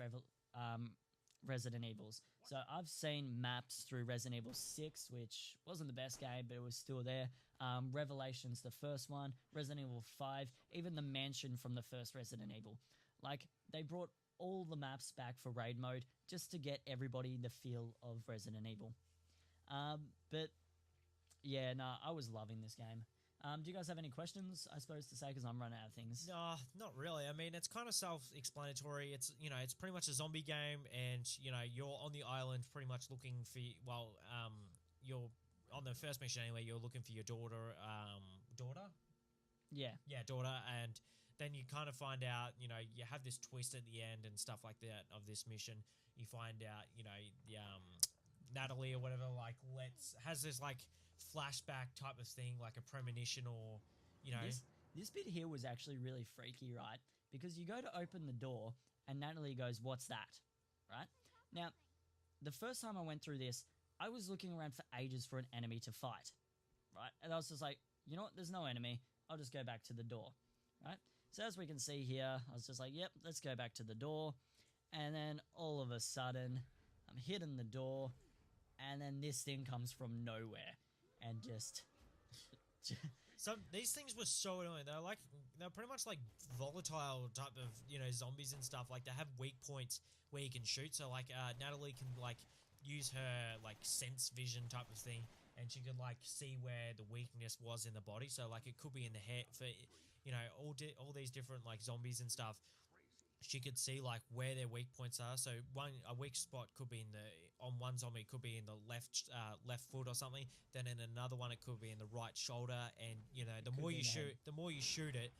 Resident Evils. So I've seen maps through Resident Evil 6, which wasn't the best game, but it was still there. Revelations, the first one, Resident Evil 5, even the mansion from the first Resident Evil. Like, they brought all the maps back for raid mode just to get everybody the feel of Resident Evil. But yeah, no, I was loving this game. Do you guys have any questions, I suppose, to say, because I'm running out of things? No, not really. I mean, it's kind of self-explanatory. It's, it's pretty much a zombie game, and, you're on the island pretty much looking for, you're on the first mission anyway, you're looking for your daughter, daughter? Yeah. Yeah, daughter, and then you kind of find out, you know, you have this twist at the end and stuff like that of this mission. You find out, you know, the Natalie or whatever, like has this like flashback type of thing, like a premonition, or you know. This bit here was actually really freaky, right? Because you go to open the door and Natalie goes, "What's that?" Right? Now, the first time I went through this, I was looking around for ages for an enemy to fight, right? And I was just like, you know what? There's no enemy. I'll just go back to the door, right? So as we can see here, I was just like, yep, let's go back to the door. And then all of a sudden, I'm hitting the door, and then this thing comes from nowhere and just... These things were so annoying. They're pretty much like volatile type of, you know, zombies and stuff. Like they have weak points where you can shoot. So like Natalie can like use her like sense vision type of thing, and she could like see where the weakness was in the body. So like it could be in the head for, you know, all these different like zombies and stuff. She could see like where their weak points are. So a weak spot could be on one zombie, could be in the left foot or something. Then in another one, it could be in the right shoulder. And you know, the more you shoot it,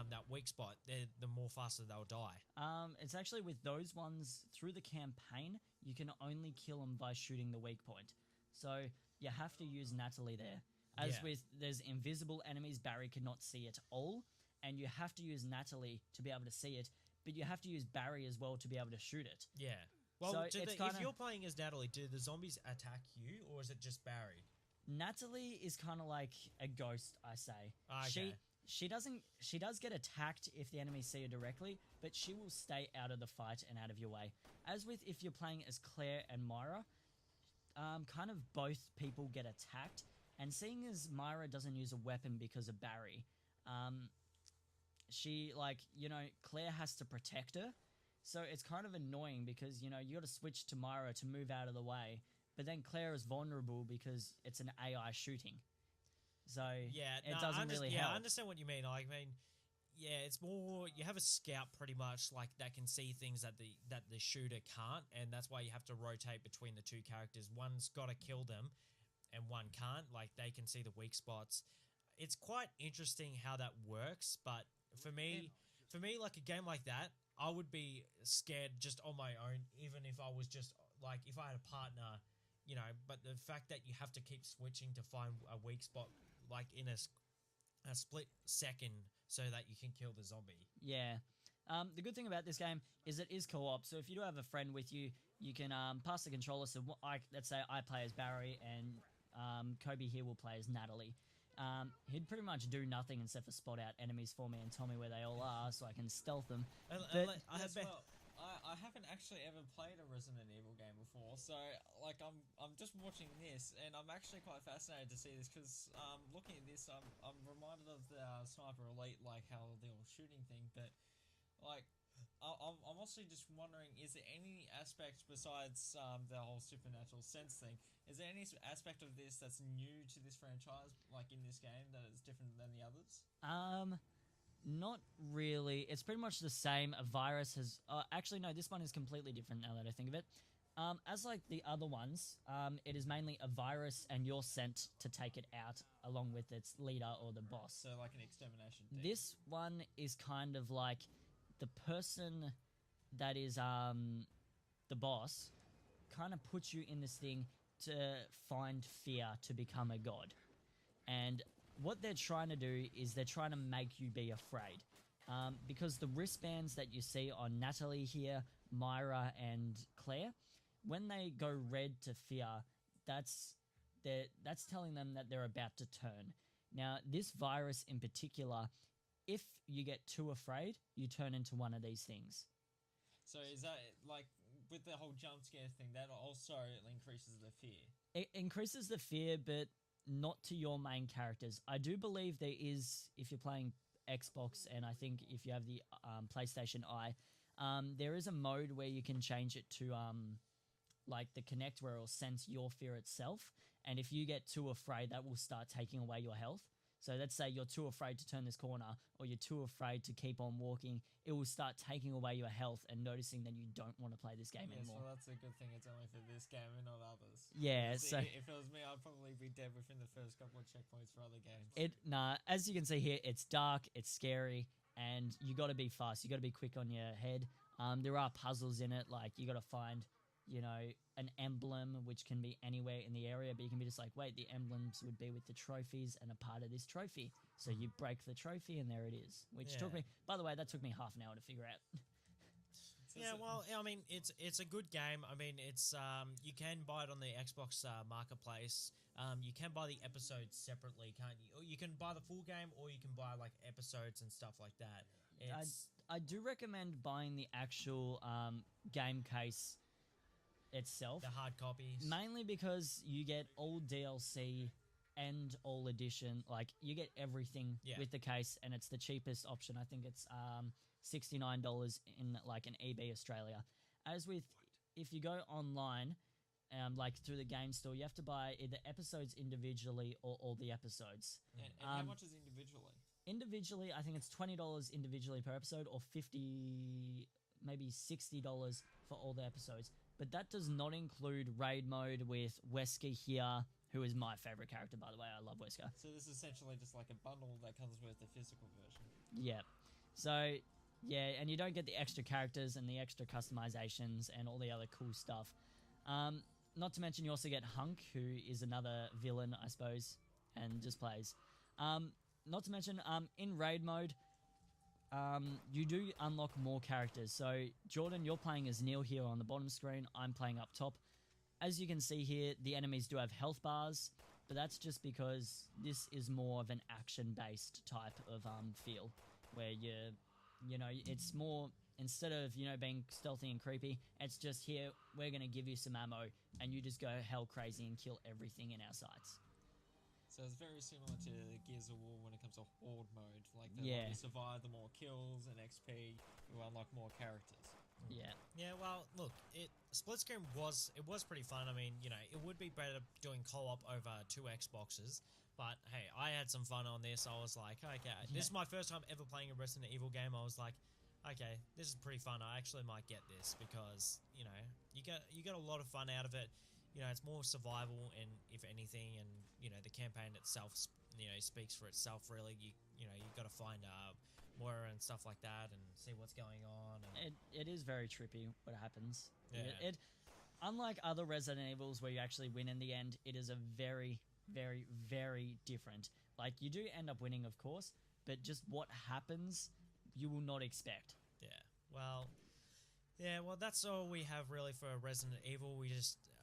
that weak spot, the more faster they'll die. It's actually with those ones through the campaign, you can only kill them by shooting the weak point. So you have to use Natalie there. As with there's invisible enemies, Barry cannot see at all, and you have to use Natalie to be able to see it. But you have to use Barry as well to be able to shoot it. Yeah. Well, So if you're playing as Natalie, do the zombies attack you, or is it just Barry? Natalie is kind of like a ghost, I say. Okay. She does get attacked if the enemies see her directly, but she will stay out of the fight and out of your way. As with if you're playing as Claire and Myra, kind of both people get attacked. And seeing as Myra doesn't use a weapon because of Barry, she, like, you know, Claire has to protect her. So it's kind of annoying because, you know, you got to switch to Myra to move out of the way. But then Claire is vulnerable because it's an AI shooting. So it doesn't really help. Yeah, I understand what you mean. Like, I mean, yeah, it's more, you have a scout pretty much like that can see things that the shooter can't. And that's why you have to rotate between the two characters. One's got to kill them and one can't. Like, they can see the weak spots. It's quite interesting how that works, but for me, like a game like that, I would be scared just on my own, even if I was just like, if I had a partner, you know. But the fact that you have to keep switching to find a weak spot, like in a split second, so that you can kill the zombie. Yeah. The good thing about this game is it is co-op. So if you do have a friend with you, you can pass the controller. So let's say I play as Barry and Kobe here will play as Natalie. He'd pretty much do nothing except for spot out enemies for me and tell me where they all are so I can stealth them. I haven't actually ever played a Resident Evil game before, so like I'm just watching this and I'm actually quite fascinated to see this because looking at this, I'm reminded of the Sniper Elite, like how the whole shooting thing, but like I'm also just wondering, is there any aspect besides the whole supernatural sense thing? Is there any aspect of this that's new to this franchise, like in this game, that is different than the others? Not really. It's pretty much the same. A virus has... actually, no, this one is completely different now that I think of it. As like the other ones, it is mainly a virus and you're sent to take it out along with its leader or the boss. So like an extermination thing. This one is kind of like the person that is the boss kind of puts you in this thing to find fear to become a god. And what they're trying to do is they're trying to make you be afraid. Because the wristbands that you see on Natalie here, Myra and Claire, when they go red to fear, that's telling them that they're about to turn. Now, this virus in particular, if you get too afraid, you turn into one of these things. So is that, like, with the whole jump scare thing, that also increases the fear? It increases the fear, but not to your main characters. I do believe there is, if you're playing Xbox, and I think if you have the PlayStation Eye, there is a mode where you can change it to like the Kinect, where it will sense your fear itself, and if you get too afraid, that will start taking away your health. So let's say you're too afraid to turn this corner, or you're too afraid to keep on walking, it will start taking away your health and noticing that you don't want to play this game anymore. Well, that's a good thing. It's only for this game and not others. Yeah, Because so if it was me, I'd probably be dead within the first couple of checkpoints for other games. as you can see here, it's dark, it's scary, and you got to be fast. You got to be quick on your head. There are puzzles in it, like you got to find, you know, an emblem which can be anywhere in the area, but you can be just like, wait, the emblems would be with the trophies and a part of this trophy. So you break the trophy and there it is, which took me, by the way, that took me half an hour to figure out. Yeah, well, I mean, it's a good game. I mean, it's you can buy it on the Xbox marketplace. You can buy the episodes separately, can't you? Or you can buy the full game, or you can buy like episodes and stuff like that. I do recommend buying the actual game case itself. The hard copies. Mainly because you get all DLC and all edition. Like, you get everything with the case, and it's the cheapest option. I think it's $69 in, like, an EB Australia. As with, if you go online, like, through the game store, you have to buy either episodes individually or all the episodes. And how much is individually? Individually, I think it's $20 individually per episode, or maybe $60 for all the episodes. But that does not include raid mode with Wesker here, who is my favorite character, by the way. I love Wesker. So this is essentially just like a bundle that comes with the physical version. Yeah. So, yeah, and you don't get the extra characters and the extra customizations and all the other cool stuff. Not to mention you also get Hunk, who is another villain, I suppose, and just plays. Not to mention, in raid mode, you do unlock more characters. So, Jordan, you're playing as Neil here on the bottom screen. I'm playing up top. As you can see here, the enemies do have health bars, but that's just because this is more of an action-based type of feel, where you know, it's more, instead of, you know, being stealthy and creepy, it's just here, we're going to give you some ammo, and you just go hell crazy and kill everything in our sights. So it's very similar to Gears of War when it comes to Horde mode. Like, the longer you survive, the more kills and XP, you unlock more characters. Yeah. Yeah, well, look, split screen was pretty fun. I mean, you know, it would be better doing co-op over 2 Xboxes, but hey, I had some fun on this. I was like, okay, this is my first time ever playing a Resident Evil game. I was like, okay, this is pretty fun. I actually might get this because, you know, you get a lot of fun out of it. You know, it's more survival, and if anything, and you know, the campaign itself, you know, speaks for itself. Really, you know, you've got to find Moira and stuff like that, and see what's going on. And It is very trippy what happens. Yeah. It unlike other Resident Evils where you actually win in the end, it is a very, very, very different. Like, you do end up winning, of course, but just what happens, you will not expect. Yeah, well, that's all we have really for Resident Evil.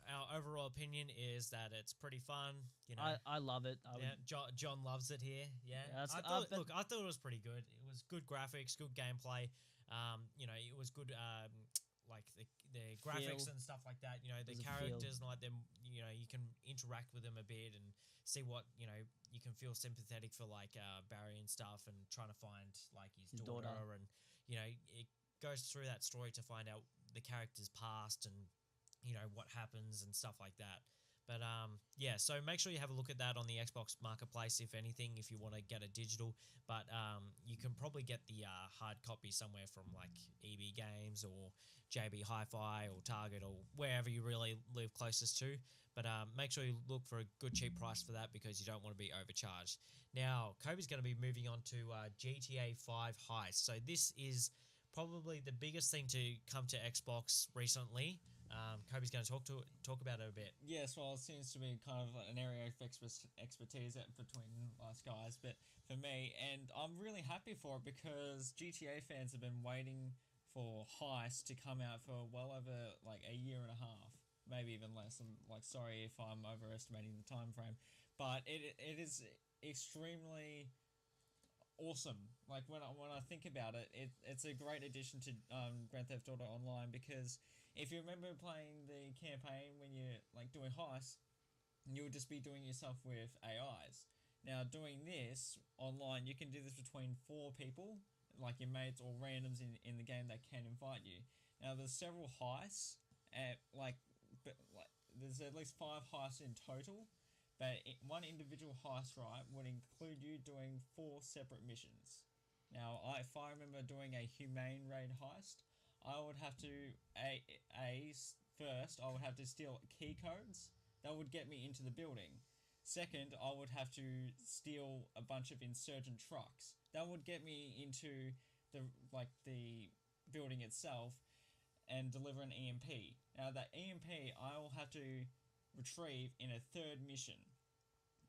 Our overall opinion is that it's pretty fun. You know, I love it. John loves it here. Yeah, I thought it was pretty good. It was good graphics, good gameplay. You know, it was good. Like the graphics and stuff like that. You know, the characters and like them. You know, you can interact with them a bit and see what, you know, you can feel sympathetic for, like Barry and stuff, and trying to find like his daughter, and you know, it goes through that story to find out the character's past and, you know, what happens and stuff like that. But yeah, so make sure you have a look at that on the Xbox Marketplace, if anything, if you want to get a digital. But you can probably get the hard copy somewhere from like EB Games or JB Hi-Fi or Target or wherever you really live closest to. But make sure you look for a good cheap price for that, because you don't want to be overcharged. Now, Kobe's going to be moving on to GTA 5 Heists. So this is probably the biggest thing to come to Xbox recently. Kobe's going to talk about it a bit. Yes, well, it seems to be kind of an area of expertise between us guys, but for me, and I'm really happy for it, because GTA fans have been waiting for Heist to come out for well over like a year and a half, maybe even less. I'm like, sorry if I'm overestimating the time frame, but it is extremely awesome. Like, when I think about it, it's a great addition to Grand Theft Auto Online, because if you remember playing the campaign when you're like doing heists, you'll just be doing yourself with AIs. Now, doing this online, you can do this between 4 people, like your mates or randoms in the game that can invite you. Now, there's several heists, there's at least 5 heists in total, but one individual heist, right, would include you doing 4 separate missions. Now, if I remember doing a humane raid heist, I would have to first I would have to steal key codes that would get me into the building. Second, I would have to steal a bunch of insurgent trucks. That would get me into the building itself and deliver an EMP. Now that EMP I will have to retrieve in a third mission.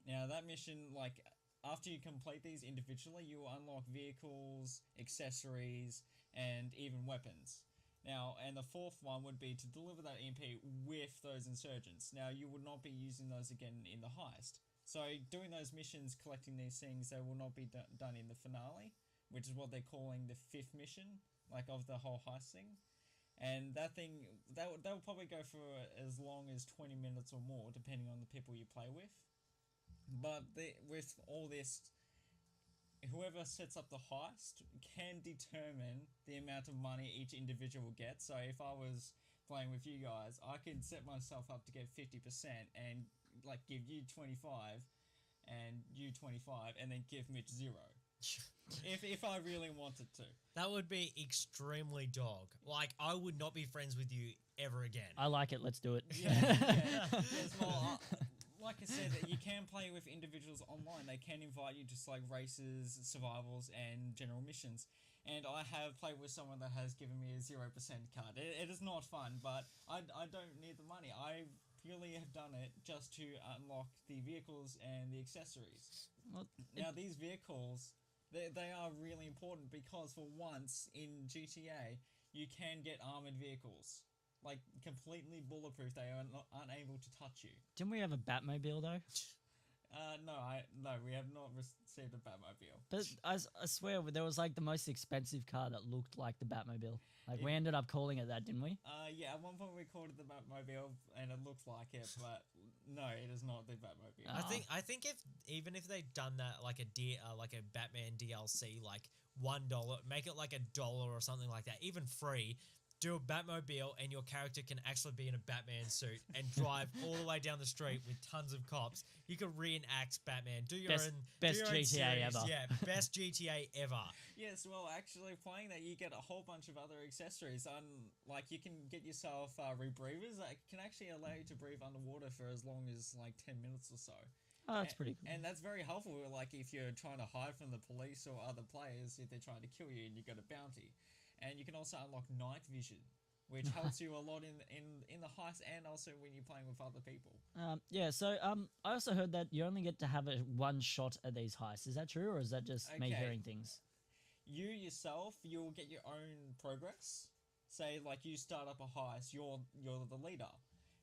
Now that mission, like, after you complete these individually, you will unlock vehicles, accessories, and even weapons. Now, and the fourth one would be to deliver that EMP with those insurgents. Now, you would not be using those again in the heist. So, doing those missions, collecting these things, they will not be done in the finale, which is what they're calling the fifth mission, like, of the whole heist thing. And that thing, they'll probably go for as long as 20 minutes or more, depending on the people you play with. But with all this, whoever sets up the heist can determine the amount of money each individual gets. So if I was playing with you guys, I could set myself up to get 50% and like give you 25 and you 25 and then give Mitch 0. if I really wanted to. That would be extremely dog. Like, I would not be friends with you ever again. I like it. Let's do it. Yes, well, like I said, you can play with individuals online. They can invite you to like races, survivals, and general missions. And I have played with someone that has given me a 0% card. It is not fun, but I don't need the money. I purely have done it just to unlock the vehicles and the accessories. Well, Now, these vehicles, they are really important because for once in GTA, you can get armored vehicles. Like, completely bulletproof. They are unable to touch you. didn't we have a Batmobile though? No, we have not received a Batmobile. But I swear there was like the most expensive car that looked like the Batmobile. Like we ended up calling it that, didn't we? Yeah, at one point we called it the Batmobile, and it looked like it, but no, it is not the Batmobile. I think if they'd done that like a Batman DLC, like $1, make it like $1 or something like that, even free. Do a Batmobile and your character can actually be in a Batman suit and drive all the way down the street with tons of cops. You could reenact Batman. Do your own best do your own GTA series. ever. Yeah, best GTA ever. Yes, well, actually, playing that, you get a whole bunch of other accessories. Like, you can get yourself rebreathers that can actually allow you to breathe underwater for as long as, like, 10 minutes or so. Oh, that's pretty cool. And that's very helpful, like, if you're trying to hide from the police or other players, if they're trying to kill you and you got a bounty. And you can also unlock night vision, which helps you a lot in the heist and also when you're playing with other people. So I also heard that you only get to have one shot at these heists. Is that true, or is that just me Okay. hearing things? You yourself, you'll get your own progress. Say, like, you start up a heist, you're the leader.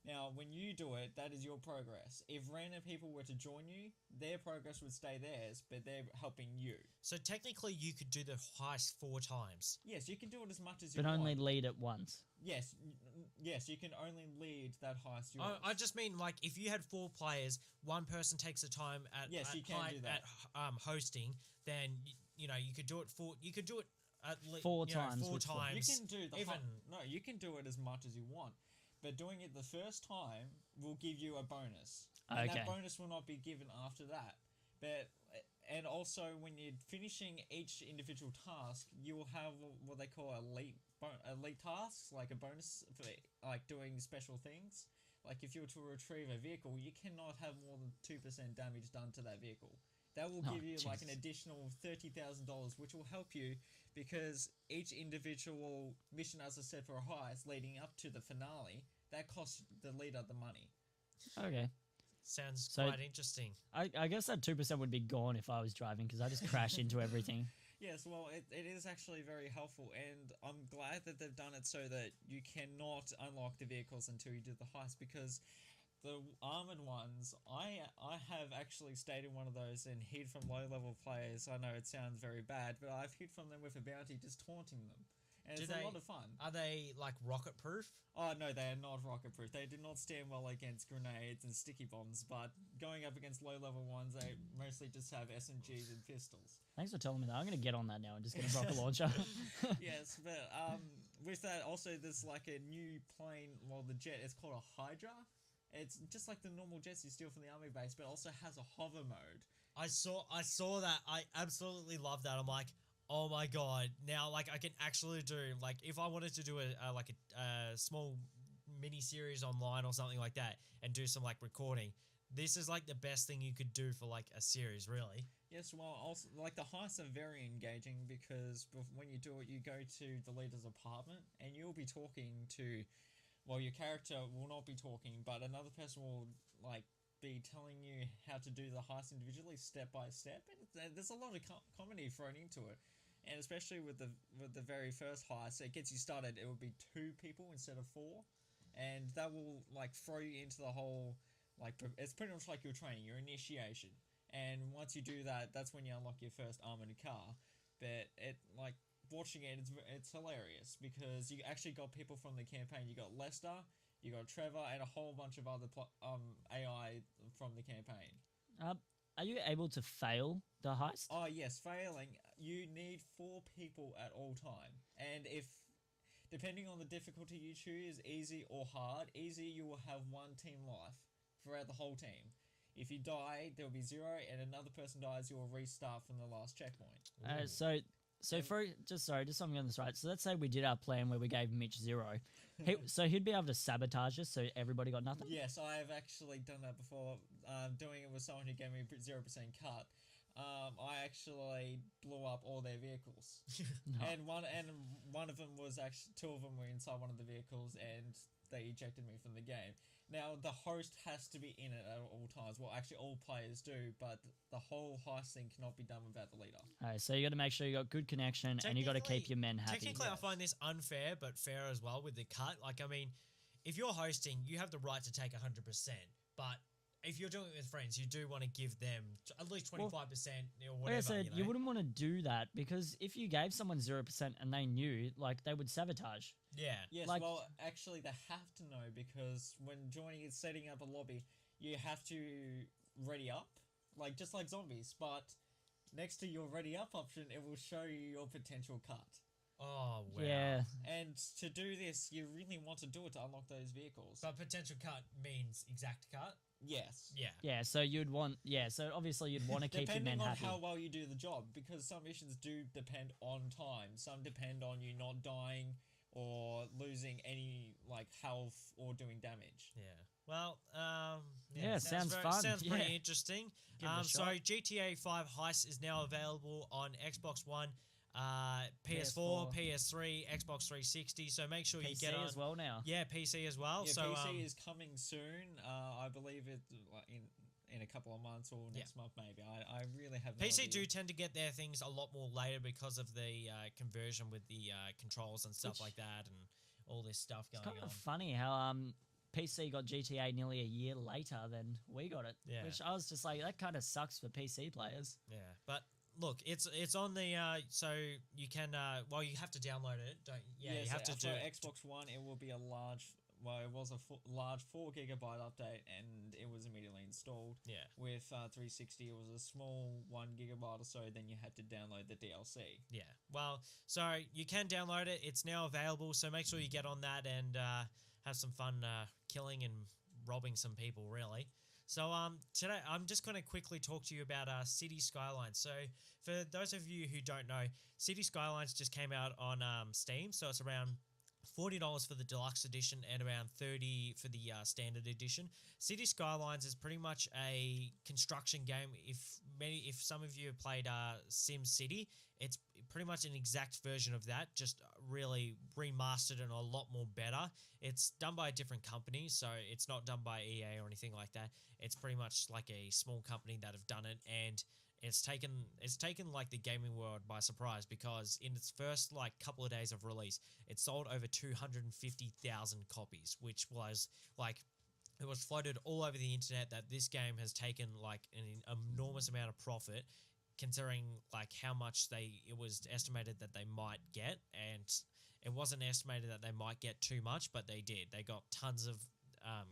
Now, when you do it, that is your progress. If random people were to join you, their progress would stay theirs, but they're helping you. So technically, you could do the heist 4 times. Yes, you can do it as much as you But want. only lead it once. Yes, you can only lead that heist. I just mean, like, if you had 4 players, one person takes the time at Yes, you can do that. at hosting, then you could do it at least 4 times. Four with four. times. You can do even you can do it as much as you want, but doing it the first time will give you a bonus. And Okay. that bonus will not be given after that. And also when you're finishing each individual task, you will have what they call elite tasks, like a bonus for like doing special things. Like if you were to retrieve a vehicle, you cannot have more than 2% damage done to that vehicle. That will give you like an additional $30,000, which will help you because each individual mission, as I said, for a heist leading up to the finale, that costs the leader the money. Okay. Sounds So- quite interesting. I guess that 2% would be gone if I was driving because I just crash into everything. Yes, well, it is actually very helpful, and I'm glad that they've done it so that you cannot unlock the vehicles until you do the heist, because the armored ones, I have actually stayed in one of those and hid from low-level players. I know it sounds very bad, but I've hid from them with a bounty, just taunting them. And it's a lot of fun. Are they like rocket proof? Oh, no, they are not rocket-proof. They do not stand well against grenades and sticky bombs, but going up against low-level ones, they mostly just have SMGs and pistols. Thanks for telling me that. I'm going to get on that now and just get a rocket launcher. Yes, but with that, also, there's like a new plane, well, the jet, it's called a Hydra. It's just like the normal jets you steal from the army base, but also has a hover mode. I saw that. I absolutely love that. I'm like, oh my god! Now, like, I can actually do, like, if I wanted to do a small mini series online or something like that, and do some like recording, this is like the best thing you could do for like a series, really. Yes, well, also like the heists are very engaging because when you do it, you go to the leader's apartment and you'll be talking to, well, your character will not be talking, but another person will like be telling you how to do the heist individually, step by step, and there's a lot of comedy thrown into it, and especially with the very first heist, it gets you started. It will be 2 people instead of 4, and that will like throw you into the whole like it's pretty much like your training, your initiation. And once you do that, that's when you unlock your first armored car. But it like watching it, it's hilarious because you actually got people from the campaign. You got Lester, you got Trevor, and a whole bunch of other AI from the campaign. Are you able to fail the heist? Oh yes, failing. You need 4 people at all time, and if depending on the difficulty you choose, easy or hard, easy you will have 1 team life throughout the whole team. If you die, there will be 0, and another person dies, you will restart from the last checkpoint. So for just so I'm getting this right. So let's say we did our plan where we gave Mitch 0. So he'd be able to sabotage us, so everybody got nothing. Yes, I have actually done that before. Doing it with someone who gave me 0% cut. I actually blew up all their vehicles, and one of them was actually 2 of them were inside one of the vehicles, and they ejected me from the game. Now the host has to be in it at all times. Well, actually, all players do, but the whole heist thing cannot be done without the leader. Alright, so you got to make sure you got good connection, and you got to keep your men happy. Technically, I find this unfair, but fair as well with the cut. Like, I mean, if you're hosting, you have the right to take 100%, but if you're doing it with friends, you do want to give them at least 25% or whatever. Like I said, you wouldn't want to do that because if you gave someone 0% and they knew, like, they would sabotage. Yeah. Yes, Like- well, actually, they have to know because when joining and setting up a lobby, you have to ready up, like just like zombies. But next to your ready up option, it will show you your potential cut. Oh, wow. Yeah. And to do this, you really want to do it to unlock those vehicles. But potential cut means exact cut? Yes. Yeah. Yeah, so you'd want... Yeah, so obviously you'd want to keep your men Depending on happy. how well you do the job, because some missions do depend on time. Some depend on you not dying or losing any, like, health or doing damage. Yeah. Well, Yeah, sounds fun. Sounds Yeah. pretty interesting. Give it a So shot. GTA 5 Heist is now available on Xbox One, PS4, PS3, Xbox 360. So make sure you PC get on as well now. Yeah, PC as well. Yeah, so PC is coming soon. I believe it like, in a couple of months or next month maybe. I really have no PC idea. do tend to get their things a lot more later because of the conversion with the controls and stuff like that, and all this stuff going It's kind on. of funny how PC got GTA nearly a year later than we got it. Yeah. Which I was just like, that kind of sucks for PC players. Yeah, but look, it's on the so you can well, you have to download it, don't you? Yeah, you have to for do it. Xbox One. It will be a large. Well, it was a large 4 gigabyte update, and it was immediately installed. Yeah. With 360, it was a small 1 gigabyte or so. Then you had to download the DLC. Yeah. Well, so you can download it. It's now available, so make sure you get on that and have some fun killing and robbing some people, really. So today I'm just going to quickly talk to you about City Skylines. So for those of you who don't know, City Skylines just came out on Steam, so it's around $40 for the deluxe edition and around $30 for the standard edition. City Skylines is pretty much a construction game. If some of you have played Sim City, it's pretty much an exact version of that, just really remastered and a lot more better. It's done by a different company, so it's not done by EA or anything like that. It's pretty much like a small company that have done it, and it's taken like the gaming world by surprise because in its first like couple of days of release, it sold over 250,000 copies, which was like, it was floated all over the internet that this game has taken like an enormous amount of profit, considering like how much it was estimated that they might get, and it wasn't estimated that they might get too much, but they did. They got tons of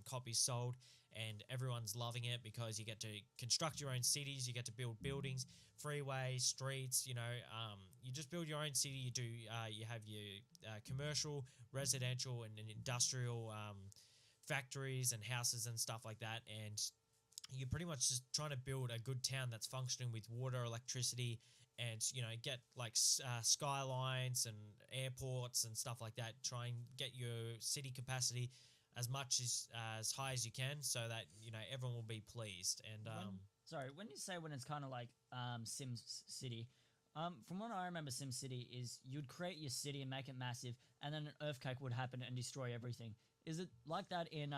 copies sold, and everyone's loving it because you get to construct your own cities, you get to build buildings, freeways, streets, you just build your own city. You have your commercial, residential, and industrial factories and houses and stuff like that, and you're pretty much just trying to build a good town that's functioning with water, electricity, and get like skylines and airports and stuff like that. Try and get your city capacity as much as high as you can, so that everyone will be pleased. And When you say when it's kind of like Sim City, from what I remember, Sim City is you'd create your city and make it massive, and then an earthquake would happen and destroy everything. Is it like that in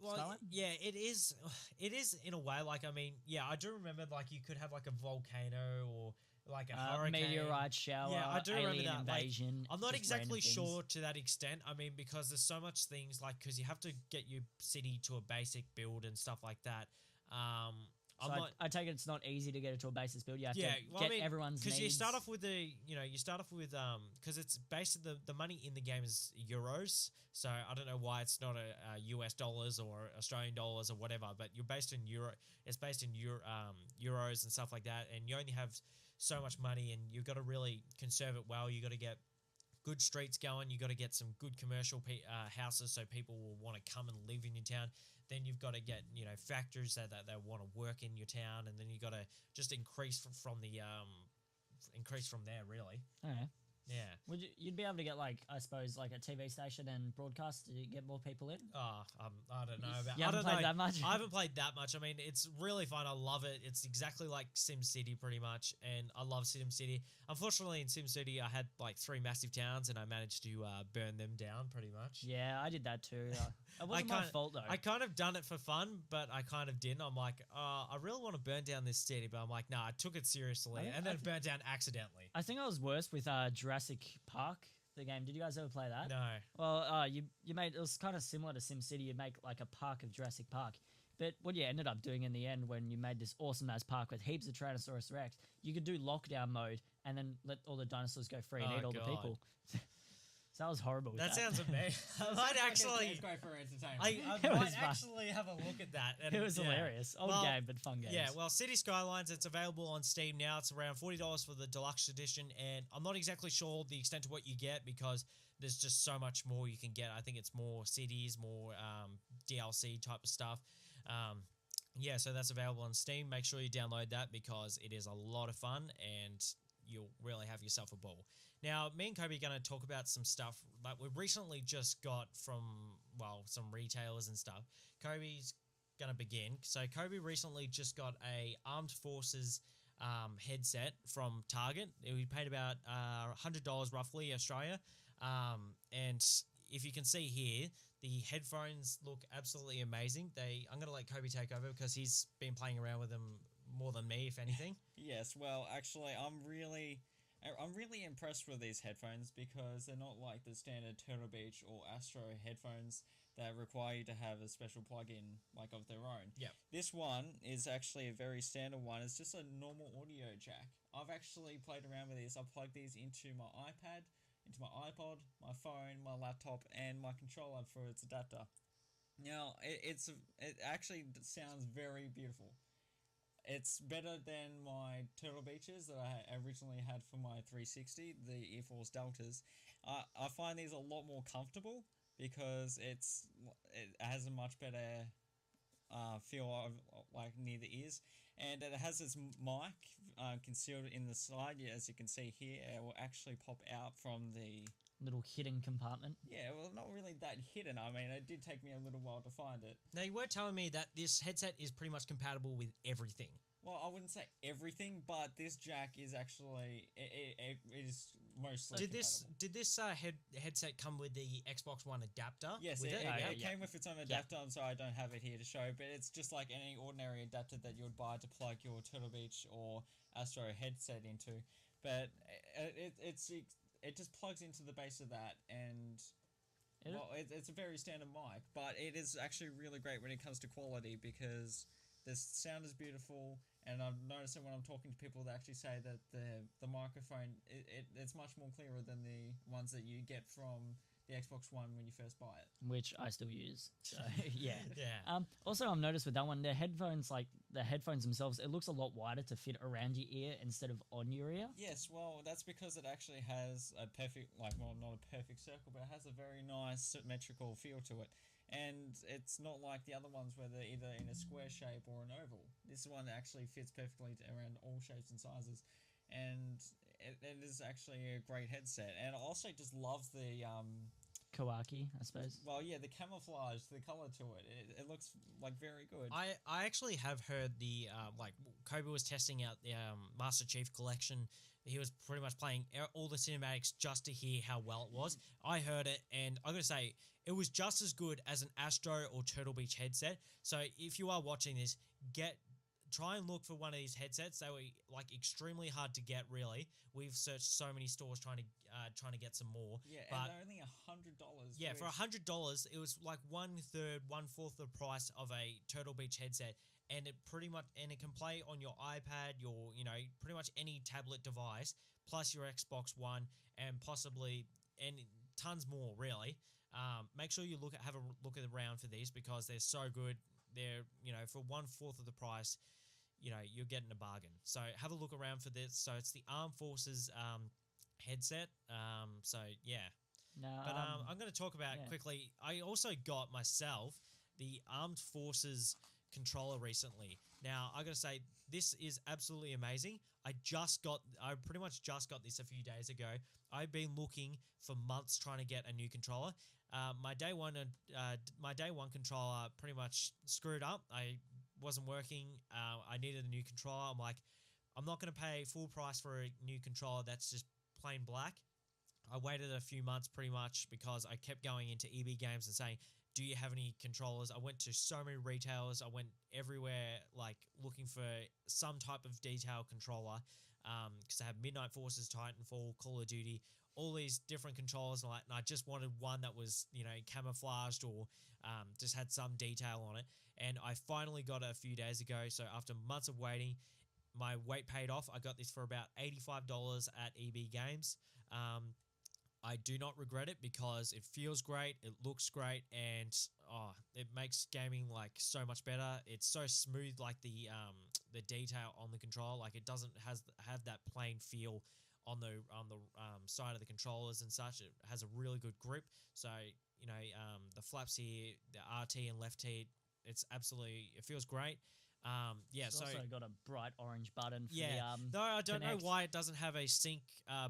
Skyline? yeah, it is. It is in a way. Like, I mean, yeah, I do remember like you could have like a volcano or like a hurricane, meteorite shower, yeah, I do alien remember that. invasion. Like, I'm not just exactly random sure things. to that extent. I mean, because there's so much things like because you have to get your city to a basic build and stuff like that. So I take it it's not easy to get it to a basis build. You have to well, get everyone's needs. Because you start off with because it's basically the money in the game is euros. So I don't know why it's not a US dollars or Australian dollars or whatever, but you're based in euro. It's based in euros and stuff like that, and you only have so much money, and you've got to really conserve it well. You got to get good streets going. You got to get some good commercial houses so people will want to come and live in your town. Then you've got to get factories that they want to work in your town, and then you got to just increase from there really. Okay. Yeah. You'd be able to get like I suppose like a TV station and broadcast to get more people in? Oh, I don't know about. You I haven't don't played know. that much? I haven't played that much. I mean, it's really fun. I love it. It's exactly like SimCity pretty much, and I love SimCity. Unfortunately, in SimCity, I had like 3 massive towns, and I managed to burn them down pretty much. Yeah, I did that too. It wasn't my fault though. I kind of done it for fun, but I kind of didn't. I'm like, I really want to burn down this city, but I'm like, nah, I took it seriously, and then it burned down accidentally. I think I was worse with Jurassic Park, the game. Did you guys ever play that? No. Well, you made it was kind of similar to SimCity. You make like a park of Jurassic Park, but what you ended up doing in the end when you made this awesome ass park with heaps of Tyrannosaurus Rex, you could do lockdown mode and then let all the dinosaurs go free and eat all the people. So that was horrible. That sounds amazing. I might actually. It's great for entertainment. I It might was fun. actually have a look at that. And It was hilarious. Old game, but fun games. Yeah, well, City Skylines, it's available on Steam now. It's around $40 for the deluxe edition, and I'm not exactly sure the extent of what you get because there's just so much more you can get. I think it's more cities, more DLC type of stuff. Yeah, so that's available on Steam. Make sure you download that because it is a lot of fun and you'll really have yourself a ball. Now, me and Kobe are going to talk about some stuff that we recently just got from, well, some retailers and stuff. Kobe's going to begin. So Kobe recently just got a Armed Forces headset from Target. We paid about $100 roughly Australia. And if you can see here, the headphones look absolutely amazing. I'm going to let Kobe take over because he's been playing around with them more than me, if anything. Yes, well, actually, I'm really impressed with these headphones because they're not like the standard Turtle Beach or Astro headphones that require you to have a special plug-in like of their own. Yep. This one is actually a very standard one. It's just a normal audio jack. I've actually played around with these. I've plugged these into my iPad, into my iPod, my phone, my laptop, and my controller for its adapter. Now, it actually sounds very beautiful. It's better than my Turtle Beaches that I originally had for my 360, the Air Force Deltas. I find these a lot more comfortable because it has a much better feel of like near the ears, and it has its mic concealed in the side. Yeah, as you can see here, it will actually pop out from the little hidden compartment. Yeah, well, not really that hidden. I mean, it did take me a little while to find it. Now, you were telling me that this headset is pretty much compatible with everything. Well, I wouldn't say everything, but this jack is actually it is mostly. Did this headset come with the Xbox One adapter? Yes, with it Yeah. came with its own adapter. I'm sorry, I don't have it here to show, but it's just like any ordinary adapter that you would buy to plug your Turtle Beach or Astro headset into. But it just plugs into the base of that, and it's a very standard mic, but it is actually really great when it comes to quality because the sound is beautiful. And I've noticed that when I'm talking to people, they actually say that the microphone it's much more clearer than the ones that you get from the Xbox One when you first buy it. Which I still use. So yeah. Yeah. Also, I've noticed with that one, the headphones themselves, it looks a lot wider to fit around your ear instead of on your ear. Yes, well, that's because it actually has a perfect, not a perfect circle, but it has a very nice symmetrical feel to it. And it's not like the other ones where they're either in a square shape or an oval. This one actually fits perfectly around all shapes and sizes. And it is actually a great headset. And I also just love the Kawaki, I suppose. Well, yeah, the camouflage, the color to it looks like very good. I actually have heard the like Kobe was testing out the Master Chief collection. He was pretty much playing all the cinematics just to hear how well it was. I heard it, and I'm gonna say it was just as good as an Astro or Turtle Beach headset. So if you are watching this, try and look for one of these headsets. They were like extremely hard to get. Really, we've searched so many stores trying to get some more. Yeah, but and they're only $100. yeah, for $100, it was like 1/3, 1/4 the price of a Turtle Beach headset, and it can play on your iPad, your pretty much any tablet device, plus your Xbox One, and possibly tons more. Really, make sure you have a look around for these because they're so good. They're for 1/4 of the price. You're getting a bargain. So have a look around for this. So it's the Armed Forces headset. So yeah. No, But I'm going to talk about quickly. I also got myself the Armed Forces controller recently. Now I got to say this is absolutely amazing. I pretty much just got this a few days ago. I've been looking for months trying to get a new controller. My day one controller pretty much screwed up. I wasn't working. I needed a new controller. I'm like, I'm not going to pay full price for a new controller that's just plain black. I waited a few months pretty much because I kept going into EB Games and saying, do you have any controllers? I went to so many retailers. I went everywhere like looking for some type of detail controller because I have Midnight Forces, Titanfall, Call of Duty, all these different controllers and I just wanted one that was, camouflaged or just had some detail on it. And I finally got it a few days ago. So after months of waiting, my wait paid off. I got this for about $85 at EB Games. I do not regret it because it feels great, it looks great, and it makes gaming like so much better. It's so smooth, like the detail on the controller, like it doesn't have that plain feel on the side of the controllers and such. It has a really good grip. So the flaps here, the RT and left T, it feels great. It's also got a bright orange button for yeah. the No, I don't Connect. know why it doesn't have a sync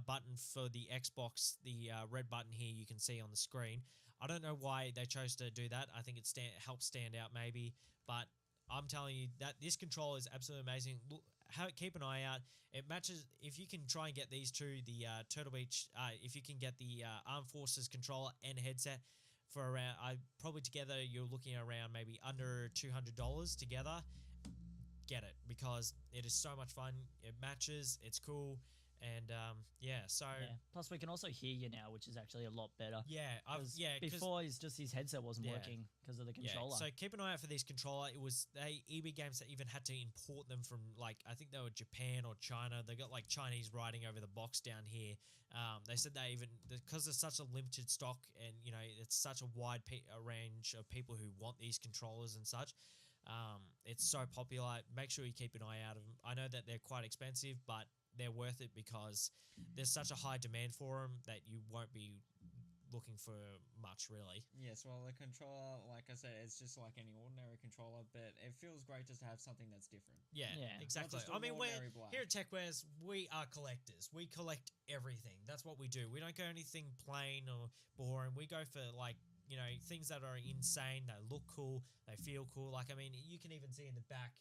button for the Xbox. The red button here you can see on the screen. I don't know why they chose to do that. I think it helps stand out maybe, but I'm telling you that this controller is absolutely amazing. Look, keep an eye out. It matches. If you can try and get these two, the Turtle Beach. If you can get the Armed Forces controller and headset for around, probably together you're looking around maybe under $200 together. Get it because it is so much fun. It matches. It's cool. And Plus, we can also hear you now, which is actually a lot better. Before his headset wasn't working because of the controller. So keep an eye out for this controller. It was EB Games that even had to import them from I think they were Japan or China. They got like Chinese writing over the box down here. They said because there's such a limited stock and it's such a wide range of people who want these controllers and such. It's so popular. Make sure you keep an eye out of them. I know that they're quite expensive, but they're worth it because there's such a high demand for them that you won't be looking for much really. Yes, well, the controller, like I said, it's just like any ordinary controller, but it feels great just to have something that's different. Yeah. Exactly. Not just I mean, ordinary black. here at Techfez, we are collectors. We collect everything. That's what we do. We don't go anything plain or boring. We go for things that are insane, they look cool, they feel cool. Like, I mean, you can even see in the back,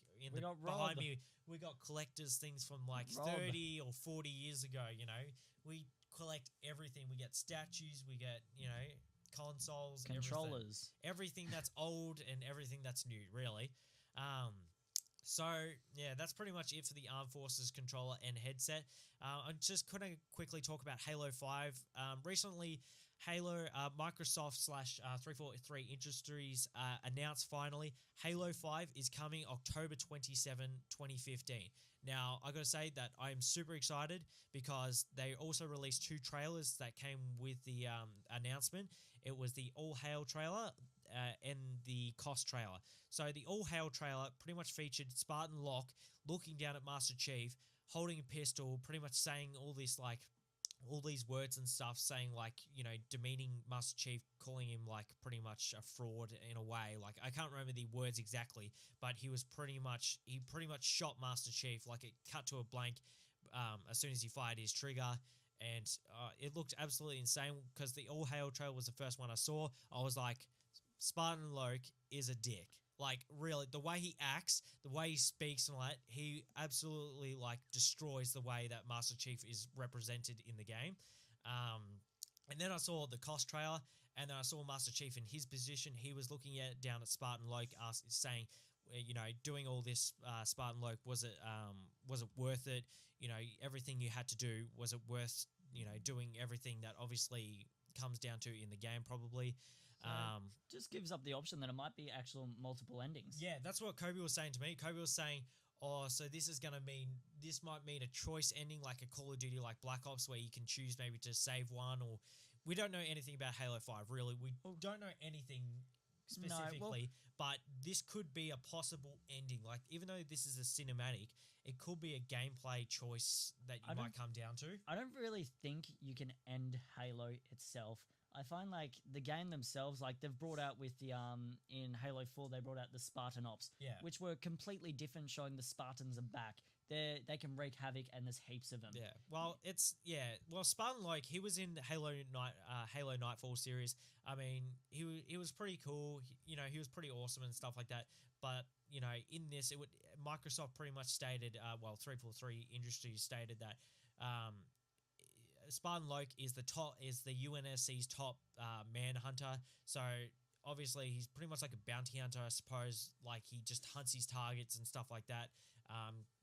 behind me, we got collectors things from like 30 or 40 years ago, We collect everything. We get statues, we get, consoles, controllers. Everything that's old and everything that's new, really. So, yeah, that's pretty much it for the Armed Forces controller and headset. I'm just going to quickly talk about Halo 5. Recently, Halo, Microsoft / 343 Industries announced finally Halo 5 is coming October 27, 2015. Now, I got to say that I'm super excited because they also released 2 trailers that came with the announcement. It was the All Hail trailer and the Cost trailer. So the All Hail trailer pretty much featured Spartan Locke looking down at Master Chief, holding a pistol, pretty much saying all these words and stuff, saying demeaning Master Chief, calling him pretty much a fraud in a way. I can't remember the words exactly, but he pretty much shot Master Chief. It cut to a blank as soon as he fired his trigger, and it looked absolutely insane because the All Hail trailer was the first one I saw. I was like, Spartan Loke is a dick. Like, really, the way he acts, the way he speaks and all that, he absolutely, like, destroys the way that Master Chief is represented in the game. And then I saw the cost trailer, and then I saw Master Chief in his position. He was looking at down at Spartan Loke, saying, you know, doing all this, Spartan Loke, was it worth it? You know, everything you had to do, was it worth, you know, doing everything that obviously comes down to in the game probably. So just gives up the option that it might be actual multiple endings. Yeah, that's what Kobe was saying to me. Kobe was saying, oh, so this might mean a choice ending, like a Call of Duty like Black Ops, where you can choose maybe to save one, or we don't know anything about Halo 5, really. We don't know anything specifically, but this could be a possible ending. Like, even though this is a cinematic, it could be a gameplay choice that you might come down to. I don't really think you can end Halo itself. I find like the game themselves, like they've brought out with the in Halo 4, they brought out the Spartan Ops, which were completely different, showing the Spartans are back. They can wreak havoc, and there's heaps of them. Yeah, well, well, Spartan Loke, he was in Halo Nightfall series. I mean, he was pretty cool. He was pretty awesome and stuff like that. But you know, in this, Microsoft pretty much stated, 343 Industries stated that Spartan Loke is the UNSC's top manhunter. So obviously he's pretty much like a bounty hunter, I suppose. Like, he just hunts his targets and stuff like that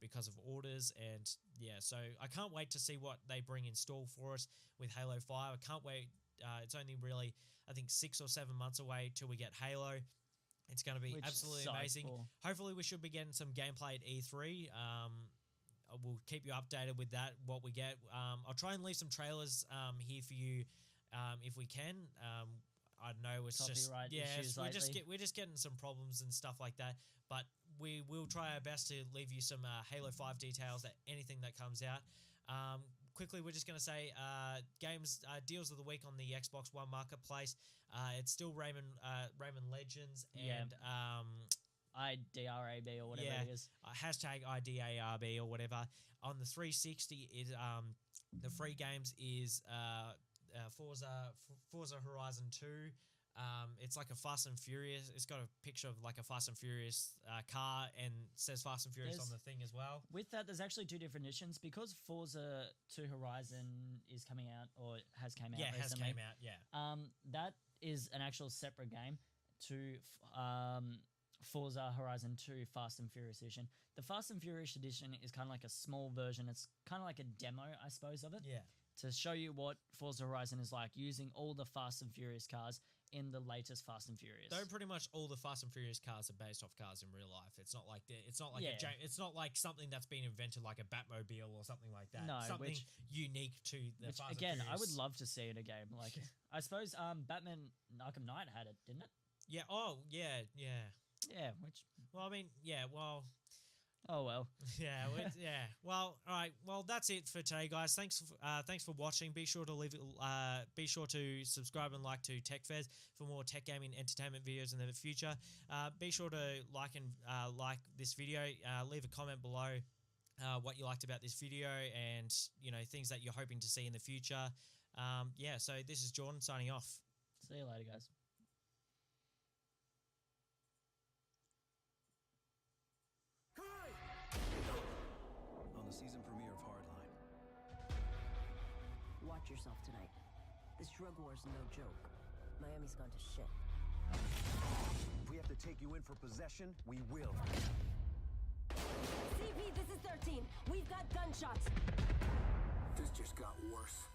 because of orders. And yeah, so I can't wait to see what they bring in store for us with Halo 5. I can't wait. It's only really, I think, 6 or 7 months away till we get Halo. It's going to be absolutely amazing. Hopefully we should be getting some gameplay at E3. We'll keep you updated with that, what we get. I'll try and leave some trailers here for you if we can. I know it's Copyright issues we're just getting some problems and stuff like that, but we will try our best to leave you some Halo 5 details, anything that comes out. Quickly, we're just going to say games deals of the week on the Xbox One Marketplace. It's still Rayman Legends and IDRAB or whatever it is. Hashtag IDARB or whatever. On the 360, the free games is Forza Horizon 2. It's like a Fast and Furious. It's got a picture of like a Fast and Furious car, and says Fast and Furious on the thing as well. With that, there's actually two different editions, because Forza 2 Horizon is coming out, or has came out recently. Has came out, yeah. That is an actual separate game to Forza Horizon 2 Fast and Furious Edition. The Fast and Furious Edition is kind of like a small version. It's kind of like a demo, I suppose, of it. Yeah. To show you what Forza Horizon is like, using all the Fast and Furious cars in the latest Fast and Furious. Though pretty much all the Fast and Furious cars are based off cars in real life. It's not like it's not like something that's been invented like a Batmobile or something like that. No, something unique to the Fast and Furious. Again, I would love to see in a game. Like, I suppose Batman Arkham Knight had it, didn't it? Yeah. Oh, yeah. Yeah. Which. Well, I mean, yeah. Well. Oh well. Yeah, yeah. Well, all right. Well, that's it for today, guys. Thanks for watching. Be sure to subscribe and like to Techfez for more tech gaming entertainment videos in the future. Be sure to like this video. Leave a comment below what you liked about this video, and things that you're hoping to see in the future. Yeah. So this is Jordan signing off. See you later, guys. On the season premiere of Hardline. Watch yourself tonight. This drug war is no joke. Miami's gone to shit. If we have to take you in for possession, we will. CP, this is 13. We've got gunshots. This just got worse.